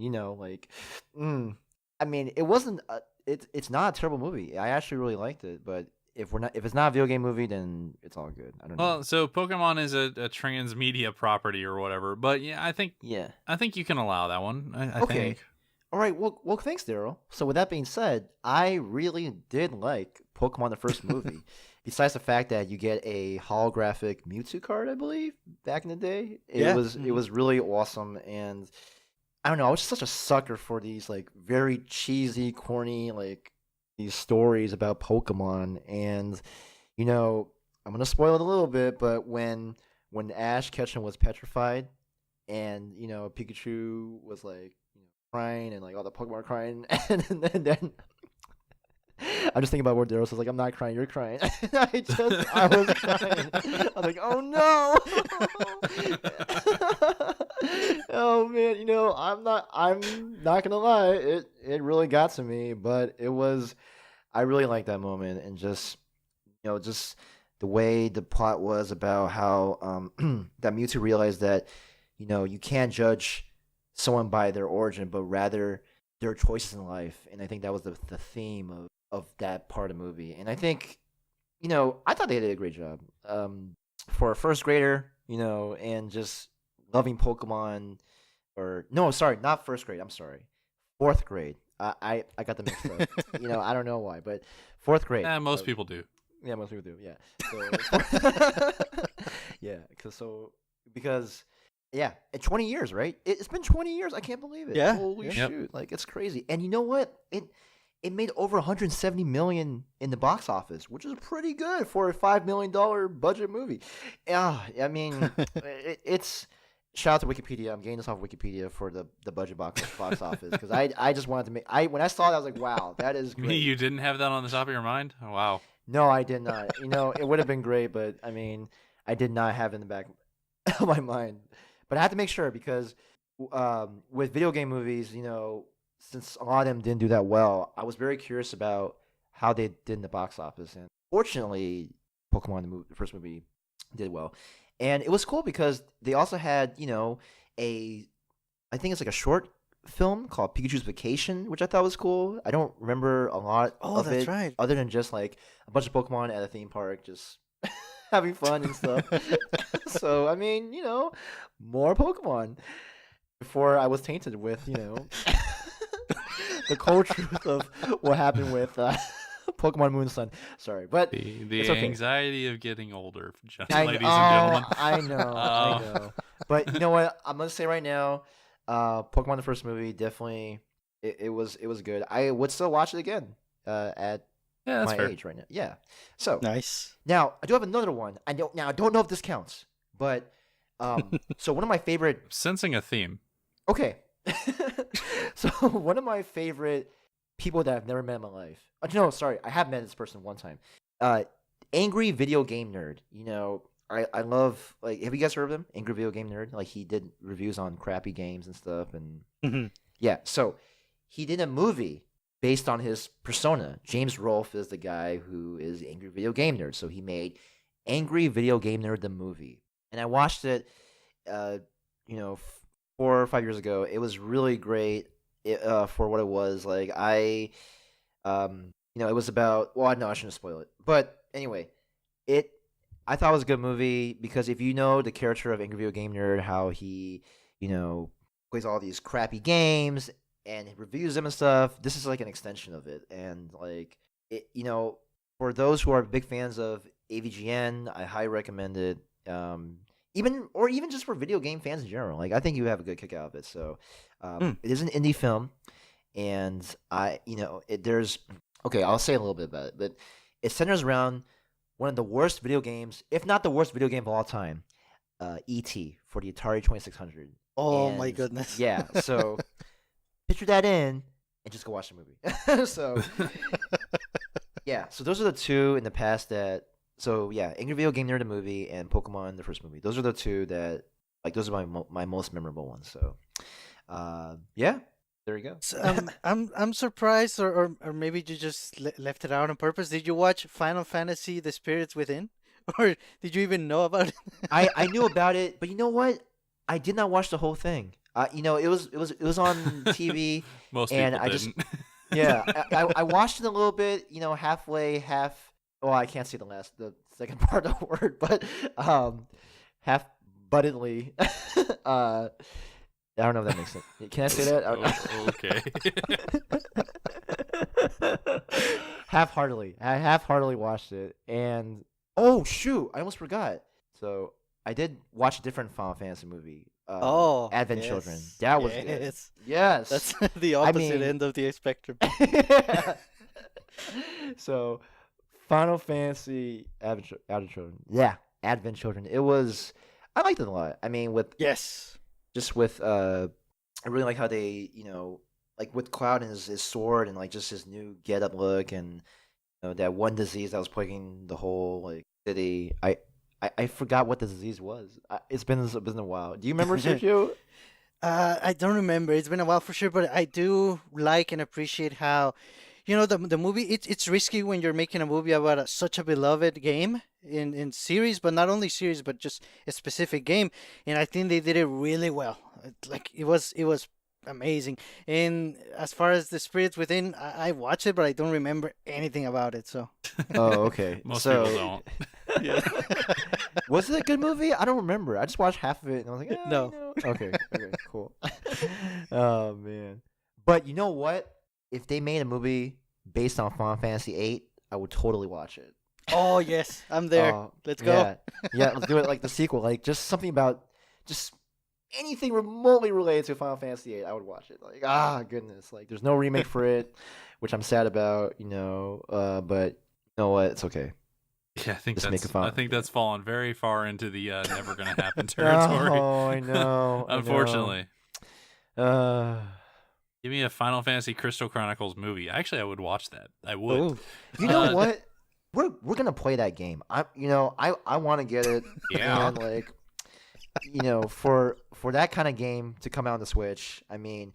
I mean, it wasn't. It's not a terrible movie. I actually really liked it. But if it's not a video game movie, then it's all good. I don't know. Well, so Pokemon is a transmedia property or whatever. But yeah, I think you can allow that one. I Okay. think. All right. Well, thanks, Daryl. So with that being said, I really did like Pokemon the first movie. Besides the fact that you get a holographic Mewtwo card, I believe, back in the day, it was really awesome. And I don't know, I was just such a sucker for these like very cheesy, corny like these stories about Pokemon. And I'm gonna spoil it a little bit, but when Ash Ketchum was petrified, and Pikachu was like crying, and like all the Pokemon were crying, and then I'm just thinking about what Daryl says, like, I'm not crying, you're crying. I was crying. I was like, oh no! Oh man, I'm not gonna lie, it really got to me, but I really liked that moment, and just the way the plot was about how that Mewtwo realized that you can't judge someone by their origin, but rather their choices in life. And I think that was the theme of that part of the movie. And I think I thought they did a great job for a first grader, and just loving Pokemon. Or no, sorry, not first grade. I'm sorry, fourth grade. I got them mixed up. I don't know why, but fourth grade. Most people do. Yeah, most people do. Yeah. So, yeah, because yeah, in 20 years, right? It's been 20 years. I can't believe it. Yeah, Holy yeah. shoot! Like it's crazy. And you know what? It made over 170 million in the box office, which is pretty good for a $5 million budget movie. Yeah, I mean, it's. Shout out to Wikipedia. I'm getting this off Wikipedia for the budget box office because I just wanted to when I saw it I was like, wow, that is great. You didn't have that on the top of your mind? Oh, wow. No, I did not. It would have been great, but I mean, I did not have it in the back of my mind. But I had to make sure because with video game movies, since a lot of them didn't do that well, I was very curious about how they did in the box office. And fortunately, Pokemon the first movie did well. And it was cool because they also had, I think it's like a short film called Pikachu's Vacation, which I thought was cool. I don't remember a lot of that's it, right. other than just like a bunch of Pokemon at a theme park, just having fun and stuff. So I mean, more Pokemon. Before I was tainted with, the cold truth of what happened with Pokemon Moon Sun. Sorry, but The it's okay. anxiety of getting older, and ladies and gentlemen. I know. But you know what? I'm gonna say right now, Pokemon the first movie definitely it was good. I would still watch it again at Yeah, that's my fair. age right now. Yeah. So Nice. now I do have another one. I don't know if this counts, but so one of my favorite. Sensing a theme. Okay. So one of my favorite people that I've never met in my life. No, sorry, I have met this person one time. Angry video game nerd. I love like. Have you guys heard of him? Angry video game nerd. Like he did reviews on crappy games and stuff, and Mhm. yeah. So he did a movie based on his persona. James Rolfe is the guy who is Angry Video Game Nerd. So he made Angry Video Game Nerd the movie, and I watched it. 4 or 5 years ago. It was really great for what it was. Like it was about. Well, no, I shouldn't spoil it. But anyway, I thought it was a good movie because if you know the character of Angry Video Game Nerd, how he, plays all these crappy games and reviews them and stuff, this is like an extension of it. And like it, for those who are big fans of AVGN, I highly recommend it. Even just for video game fans in general, like I think you have a good kick out of it. So, it is an indie film, and there's okay. I'll say a little bit about it, but it centers around one of the worst video games, if not the worst video game of all time, E.T. for the Atari 2600. Oh And, my goodness. Yeah, so picture that in and just go watch the movie. So yeah, so those are the two in the past that. So yeah, Angry Video Game Nerd the movie and Pokemon the first movie. Those are the two that those are my most memorable ones. So yeah, there you go. So, I'm surprised, or maybe you just left it out on purpose. Did you watch Final Fantasy: The Spirits Within, or did you even know about it? I knew about it, but you know what? I did not watch the whole thing. It was on TV. Most and people I didn't. Yeah, I watched it a little bit. Halfway, half. Well, I can't say the second part of the word, but half-buttedly. I don't know if that makes sense. Can I say that? Okay. Half-heartedly. I half-heartedly watched it, and oh shoot, I almost forgot. So I did watch a different Final Fantasy movie. Advent yes. Children. That was good. Yes. Yes. That's the opposite end of the spectrum. So, Final Fantasy Advent Children. Yeah, Advent Children. I liked it a lot. I mean, Yes. I really like how they, like with Cloud and his sword and like just his new get up look and that one disease that was plaguing the whole like city. I forgot what the disease was. It's been a while. Do you remember, Sergio? I don't remember. It's been a while for sure, but I do like and appreciate how, the movie. It's risky when you're making a movie about such a beloved game in series, but not only series, but just a specific game. And I think they did it really well. Like it was amazing. And as far as the spirits within, I watched it, but I don't remember anything about it. So Oh, okay. Most So, people don't. yeah, was it a good movie? I don't remember. I just watched half of it and I was like, no. Okay, okay, cool. Oh man. But you know what? If they made a movie based on Final Fantasy VIII, I would totally watch it. Oh yes, I'm there. Let's go. Yeah, yeah. Let's do it like the sequel. Like just something about just anything remotely related to Final Fantasy VIII. I would watch it. Like goodness. Like there's no remake for it, which I'm sad about. But you know what? It's okay. Yeah, I think Yeah. that's fallen very far into the never gonna happen territory. Oh, I know. Unfortunately. I know. Give me a Final Fantasy Crystal Chronicles movie. Actually, I would watch that. I would. Oh, You know Uh, what? We're gonna play that game. I want to get it. Yeah. And like, for that kind of game to come out on the Switch, I mean,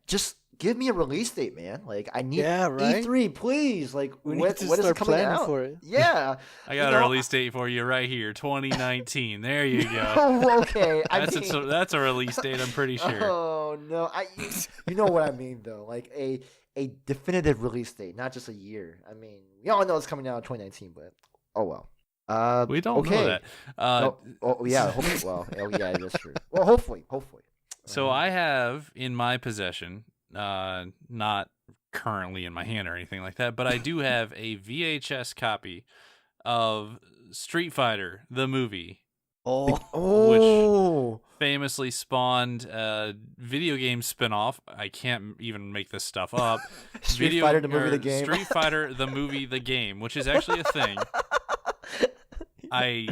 just give me a release date, man. Like, I need Yeah, right? E3, please. Like, we need what to is it start coming planning out? for it. Yeah. I got a release date for you right here, 2019. There you go. Oh, okay. That's a release date, I'm pretty sure. Oh no, you know what I mean though, like a definitive release date, not just a year. I mean, we all know it's coming out in 2019, but oh well. We don't okay. know that. Oh yeah, hopefully. Well, oh yeah, that's true. Well, hopefully. So I have in my possession, not currently in my hand or anything like that, but I do have a VHS copy of Street Fighter, the movie, Oh, famously spawned a video game spinoff. I can't even make this stuff up. Street Fighter the movie, the game. Street Fighter the movie, the game, which is actually a thing. I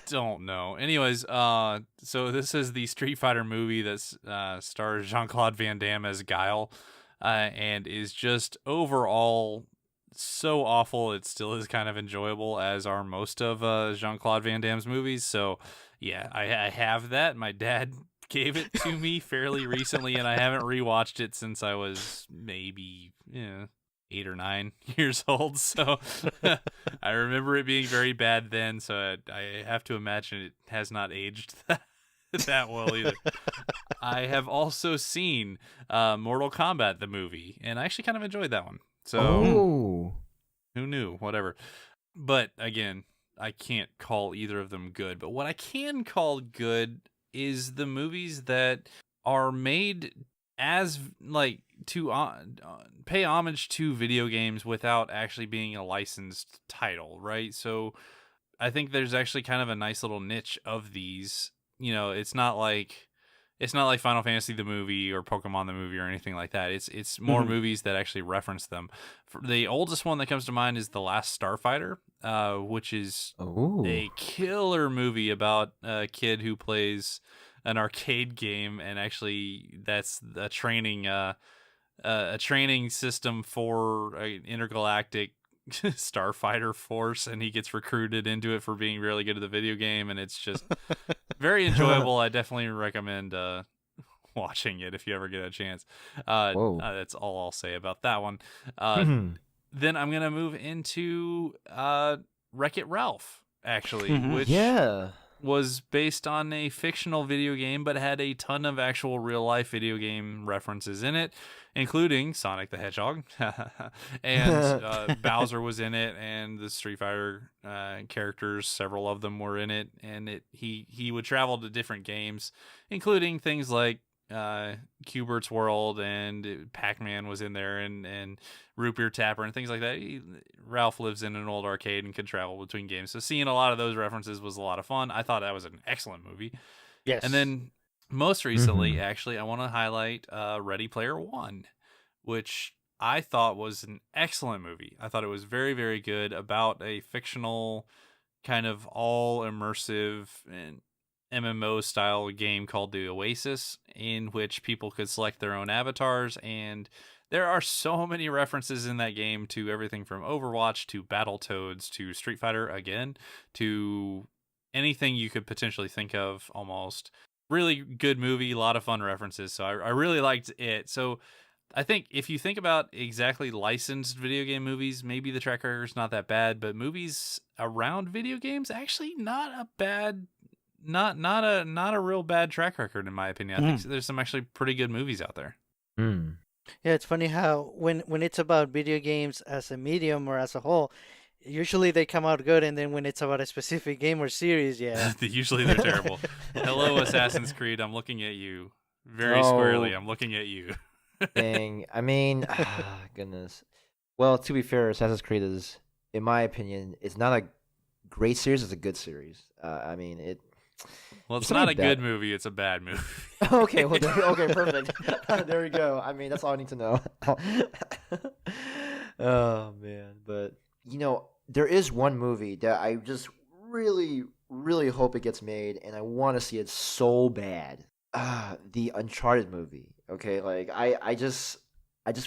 don't know. Anyways, so this is the Street Fighter movie that stars Jean-Claude Van Damme as Guile, and is just overall so awful. It still is kind of enjoyable, as are most of Jean-Claude Van Damme's movies. So yeah, I have that. My dad gave it to me fairly recently, and I haven't rewatched it since I was maybe 8 or 9 years old. So I remember it being very bad then. So I have to imagine it has not aged that well either. I have also seen Mortal Kombat the movie, and I actually kind of enjoyed that one. So who knew? Whatever. But again, I can't call either of them good. But what I can call good is the movies that are made as like to pay homage to video games without actually being a licensed title, right? So I think there's actually kind of a nice little niche of these. It's not like Final Fantasy the movie or Pokemon the movie or anything like that. It's more movies that actually reference them. The oldest one that comes to mind is The Last Starfighter, which is a killer movie about a kid who plays an arcade game, and actually that's a training system for an intergalactic starfighter force, and he gets recruited into it for being really good at the video game, and it's just very enjoyable. I definitely recommend watching it if you ever get a chance. That's all I'll say about that one. Then I'm gonna move into Wreck-It Ralph, actually, which was based on a fictional video game, but had a ton of actual real life video game references in it, including Sonic the Hedgehog, and Bowser was in it, and the Street Fighter characters, several of them were in it, and he would travel to different games, including things like Cubert's World, and Pac-Man was in there, and Root Beer Tapper and things like that. Ralph lives in an old arcade and can travel between games, so seeing a lot of those references was a lot of fun. I thought that was an excellent movie. Yes. And then most recently, actually, I want to highlight Ready Player One, which I thought was an excellent movie. I thought it was very, very good, about a fictional kind of all immersive and MMO style game called The Oasis, in which people could select their own avatars, and there are so many references in that game to everything from Overwatch to Battletoads to Street Fighter again to anything you could potentially think of. Almost really good movie, a lot of fun references. So I really liked it. So I think if you think about exactly licensed video game movies, maybe the track record's not that bad, but movies around video games actually not a bad, not a real bad track record in my opinion. I think there's some actually pretty good movies out there. Hmm. Yeah, it's funny how when it's about video games as a medium or as a whole, usually they come out good, and then when it's about a specific game or series, yeah. Usually they're terrible. Hello, Assassin's Creed. I'm looking at you very squarely. I'm looking at you. Dang. I mean, goodness. Well, to be fair, Assassin's Creed is, in my opinion, it's not a great series. It's a good series. I mean, it. Well, it's There's not a something good movie. It's a bad movie. Okay, well, okay, perfect. There we go. I mean, that's all I need to know. Oh man, but there is one movie that I just really, really hope it gets made, and I want to see it so bad. The Uncharted movie. Okay, like I just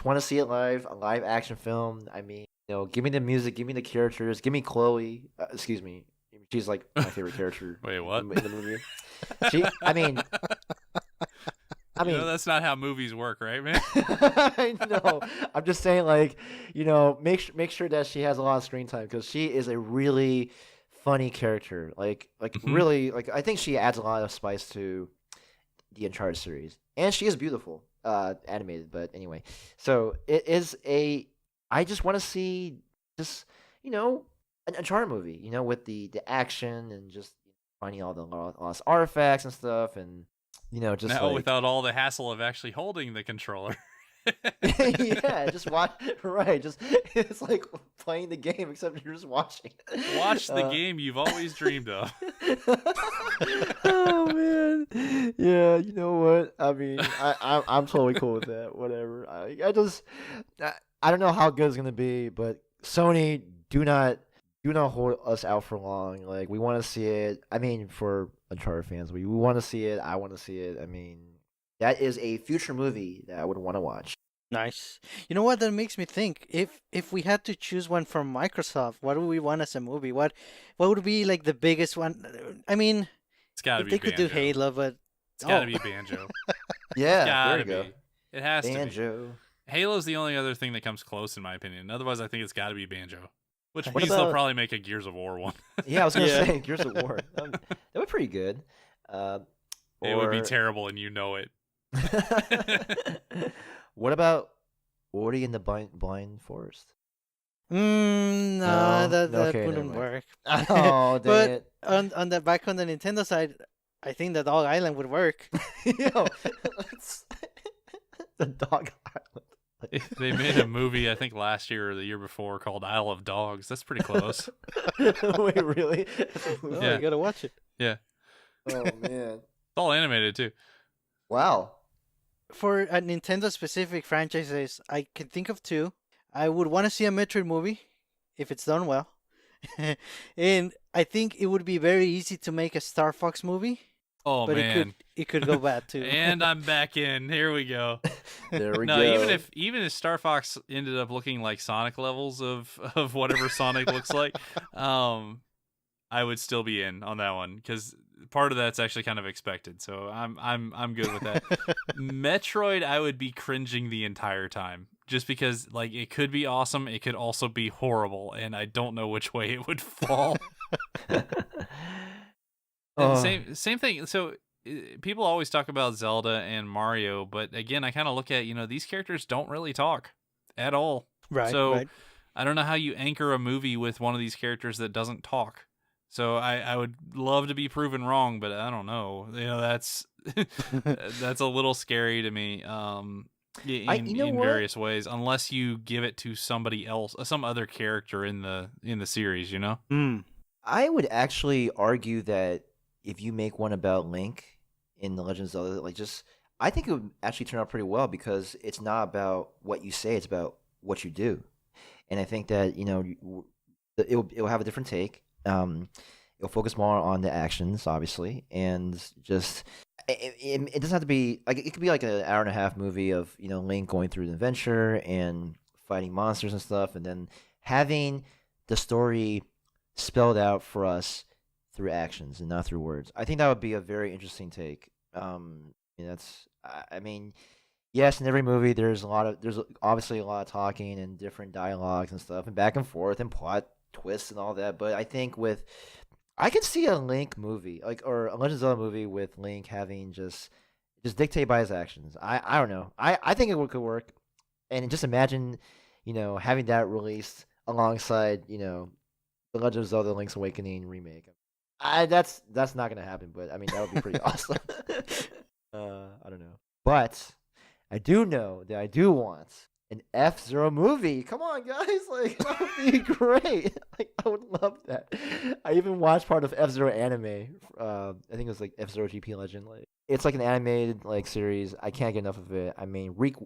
want to see it live, a live action film. I mean, give me the music, give me the characters, give me Chloe. Excuse me, she's like my favorite character. Wait, what? In the movie? I mean, that's not how movies work, right, man? I know. I'm just saying, like, make sure that she has a lot of screen time because she is a really funny character. Like really, like I think she adds a lot of spice to the Uncharted series, and she is beautiful, animated. But anyway, so it is I just want to see just an Uncharted movie, with the action and just finding all the lost artifacts and stuff, and just now like, without all the hassle of actually holding the controller. yeah, just watch. Right, just it's like playing the game, except you're just watching. Watch the game you've always dreamed of. Oh man, yeah. You know what? I mean, I'm totally cool with that. Whatever. I don't know how good it's gonna be, but Sony, do not hold us out for long. Like, we want to see it. I mean, for Uncharted fans, we want to see it. I want to see it. I mean, that is a future movie that I would want to watch. Nice. You know what? That makes me think. If we had to choose one from Microsoft, what would we want as a movie? What would be like the biggest one? I mean, It's gotta if be they could do Banjo. Halo, but It's gotta be Banjo. Yeah, Gotta there you be. go. It has to be. Banjo. Halo's the only other thing that comes close in my opinion. Otherwise, I think it's gotta be Banjo. Which What means they'll about- probably make a Gears of War one. Yeah, I was gonna Yeah. say Gears of War. That would be pretty good. It would be terrible, and you know it. What about Ori and the Blind Forest? no, No? that Okay, never wouldn't mind. work. Oh, dang But it. on the back on the Nintendo side, I think that Dog Island would work. Yo, the Dog Island. They made a movie, I think last year or the year before, called Isle of Dogs. That's pretty close. Wait, really? That's a movie? Oh, Yeah. you gotta watch it. Yeah, Oh man. it's all animated too. Wow. For Nintendo specific franchises, I can think of two. I would want to see a Metroid movie if it's done well. And I think it would be very easy to make a Star Fox movie, Oh but man, it could go bad too. and I'm back in. Here we go. There we No, go. even if Star Fox ended up looking like Sonic levels of whatever Sonic looks like, I would still be in on that one because part of that's actually kind of expected. So I'm good with that. Metroid, I would be cringing the entire time just because like it could be awesome, it could also be horrible, and I don't know which way it would fall. Oh. Same thing. So people always talk about Zelda and Mario, but again, I kind of look at these characters don't really talk at all. Right. So right. I don't know how you anchor a movie with one of these characters that doesn't talk. So I would love to be proven wrong, but I don't know. That's that's a little scary to me. In what? various ways, unless you give it to somebody else, some other character in the series. I would actually argue that if you make one about Link in The Legend of Zelda, I think it would actually turn out pretty well because it's not about what you say; it's about what you do. And I think that it'll have a different take. It'll focus more on the actions, obviously, and just it doesn't have to be like it could be like an hour and a half movie of Link going through an adventure and fighting monsters and stuff, and then having the story spelled out for us through actions and not through words. I think that would be a very interesting take. That's I mean, yes, in every movie there's obviously a lot of talking and different dialogues and stuff and back and forth and plot twists and all that. But I think I could see a Link movie or a Legend of Zelda movie with Link having just dictated by his actions. I don't know. I think could work, and just imagine, having that released alongside the Legend of Zelda: Link's Awakening remake. That's not gonna happen, but I mean that would be pretty awesome. I don't know, but I do know that I do want an F-Zero movie. Come on, guys! Like that would be great. Like I would love that. I even watched part of F-Zero anime. I think it was like F-Zero GP Legend. Like it's like an animated series. I can't get enough of it. I mean, Rick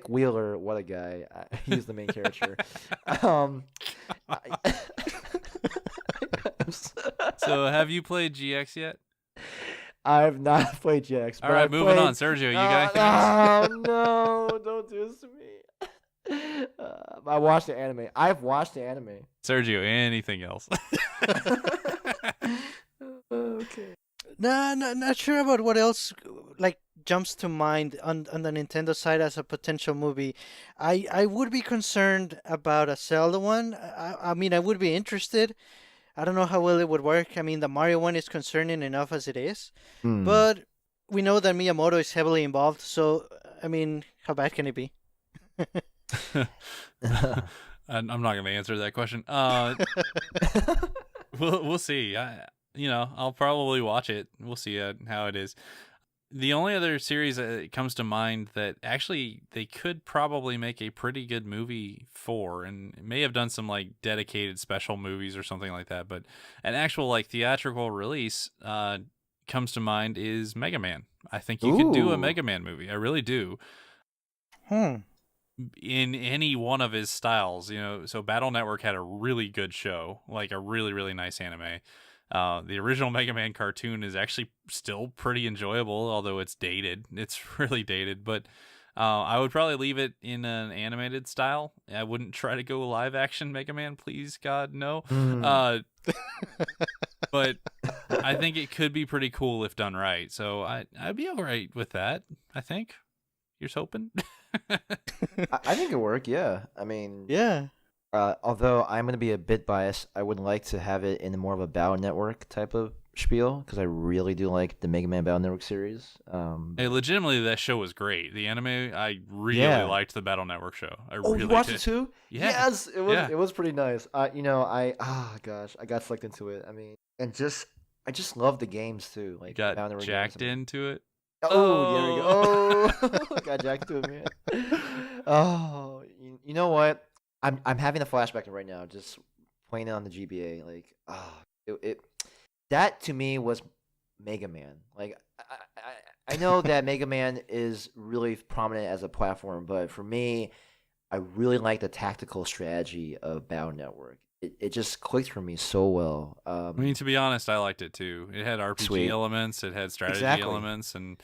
Wheeler, what a guy! He's the main character. So, have you played GX yet? I've not played GX. All right, moving on. Sergio, you got anything else? No, don't do this to me. I watched the anime. I've watched the anime. Sergio, anything else? Okay. No, not sure about what else jumps to mind on the Nintendo side as a potential movie. I would be concerned about a Zelda one. I mean, I would be interested. I don't know how well it would work. I mean, the Mario one is concerning enough as it is. But we know that Miyamoto is heavily involved, so, I mean, how bad can it be? I'm not going to answer that question. We'll see. I'll probably watch it. We'll see how it is. The only other series that comes to mind that actually they could probably make a pretty good movie for, and may have done some dedicated special movies or something like that, but an actual theatrical release comes to mind is Mega Man. I think you could do a Mega Man movie. I really do. In any one of his styles, so Battle Network had a really good show, a really, really nice anime. The original Mega Man cartoon is actually still pretty enjoyable, although it's dated. It's really dated, but I would probably leave it in an animated style. I wouldn't try to go live action Mega Man, please, God, no. But I think it could be pretty cool if done right. So I'd be all right with that, I think. You're hoping? I think it work, yeah. I mean... Yeah. Although I'm going to be a bit biased, I would like to have it in more of a Battle Network type of spiel, because I really do like the Mega Man Battle Network series. Hey, legitimately, that show was great. The anime, I really liked the Battle Network show. You watched it too? Yeah. Yes, it was pretty nice. I got sucked into it. I mean, and I just love the games too. You got Battle Network jacked games. into it. Oh, there we go. Oh, got jacked to it, man. Oh, you know what? I'm having a flashback right now, just playing it on the GBA. That to me was Mega Man. I know that Mega Man is really prominent as a platform, but for me, I really like the tactical strategy of Battle Network. It just clicked for me so well. I mean, to be honest, I liked it too. It had RPG elements, it had strategy elements, and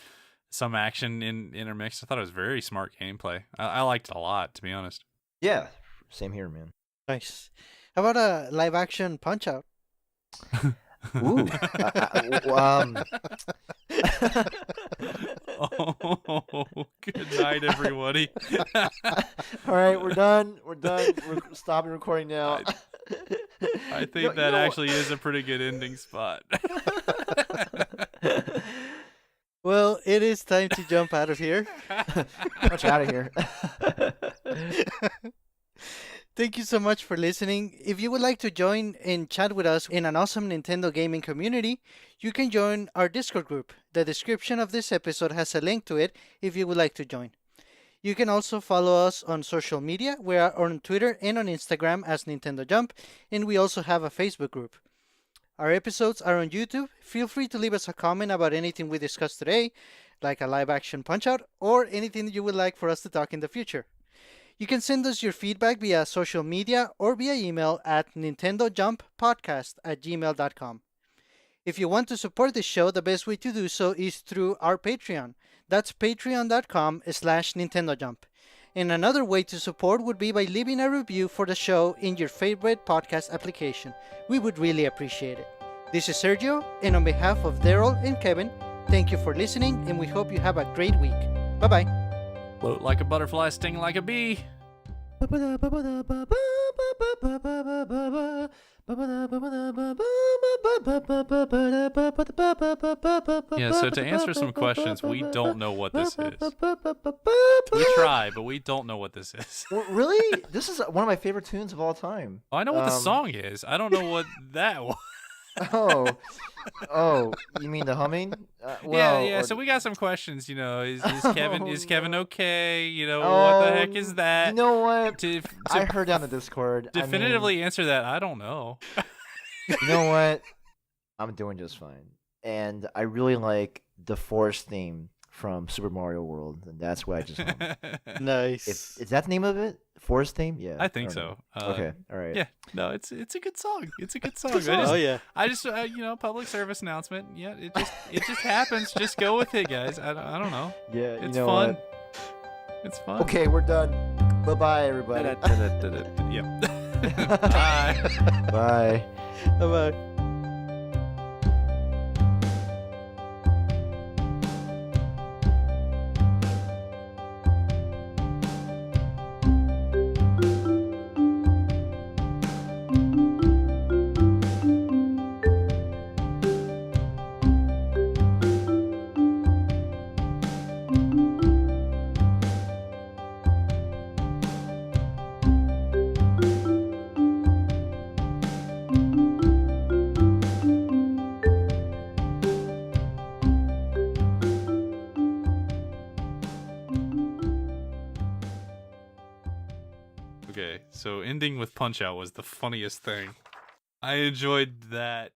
some action intermixed. I thought it was very smart gameplay. I liked it a lot, to be honest. Yeah. Same here, man. Nice. How about a live action Punch Out? Ooh. Oh, good night, everybody. All right, we're done. We're stopping recording now. I think that actually is a pretty good ending spot. Well, it is time to jump out of here. Much out of here. Thank you so much for listening. If you would like to join and chat with us in an awesome Nintendo gaming community, you can join our Discord group. The description of this episode has a link to it if you would like to join. You can also follow us on social media. We are on Twitter and on Instagram as Nintendo Jump, and we also have a Facebook group. Our episodes are on YouTube. Feel free to leave us a comment about anything we discussed today, like a live action Punch-Out, or anything you would like for us to talk in the future. You can send us your feedback via social media or via email at NintendoJumpPodcast@gmail.com. If you want to support this show, the best way to do so is through our Patreon. That's patreon.com/NintendoJump. And another way to support would be by leaving a review for the show in your favorite podcast application. We would really appreciate it. This is Sergio, and on behalf of Daryl and Kevin, thank you for listening, and we hope you have a great week. Bye-bye. Float like a butterfly, sting like a bee. Yeah, so to answer some questions, we don't know what this is. We try, but we don't know what this is. Really? This is one of my favorite tunes of all time. Oh, I know what the song is. I don't know what that was. Oh, you mean the humming? Well, yeah. or- So we got some questions. Is Kevin no. okay? What the heck is that? You know what? To I heard on the Discord. definitively answer that, I don't know. You know what? I'm doing just fine, and I really like the forest theme from Super Mario World, and that's why I just. Nice. Is that the name of it? Forest theme? Yeah. I think don't so. know. Okay. All right. Yeah, no, it's a good song. It's a good song. Oh yeah. I just public service announcement. Yeah, it just happens. Just go with it, guys. I don't know. Yeah. It's you know fun. What? It's fun. Okay, we're done. Bye-bye, everybody. Yep. Bye. Bye. Bye-bye. Okay, so ending with Punch Out was the funniest thing. I enjoyed that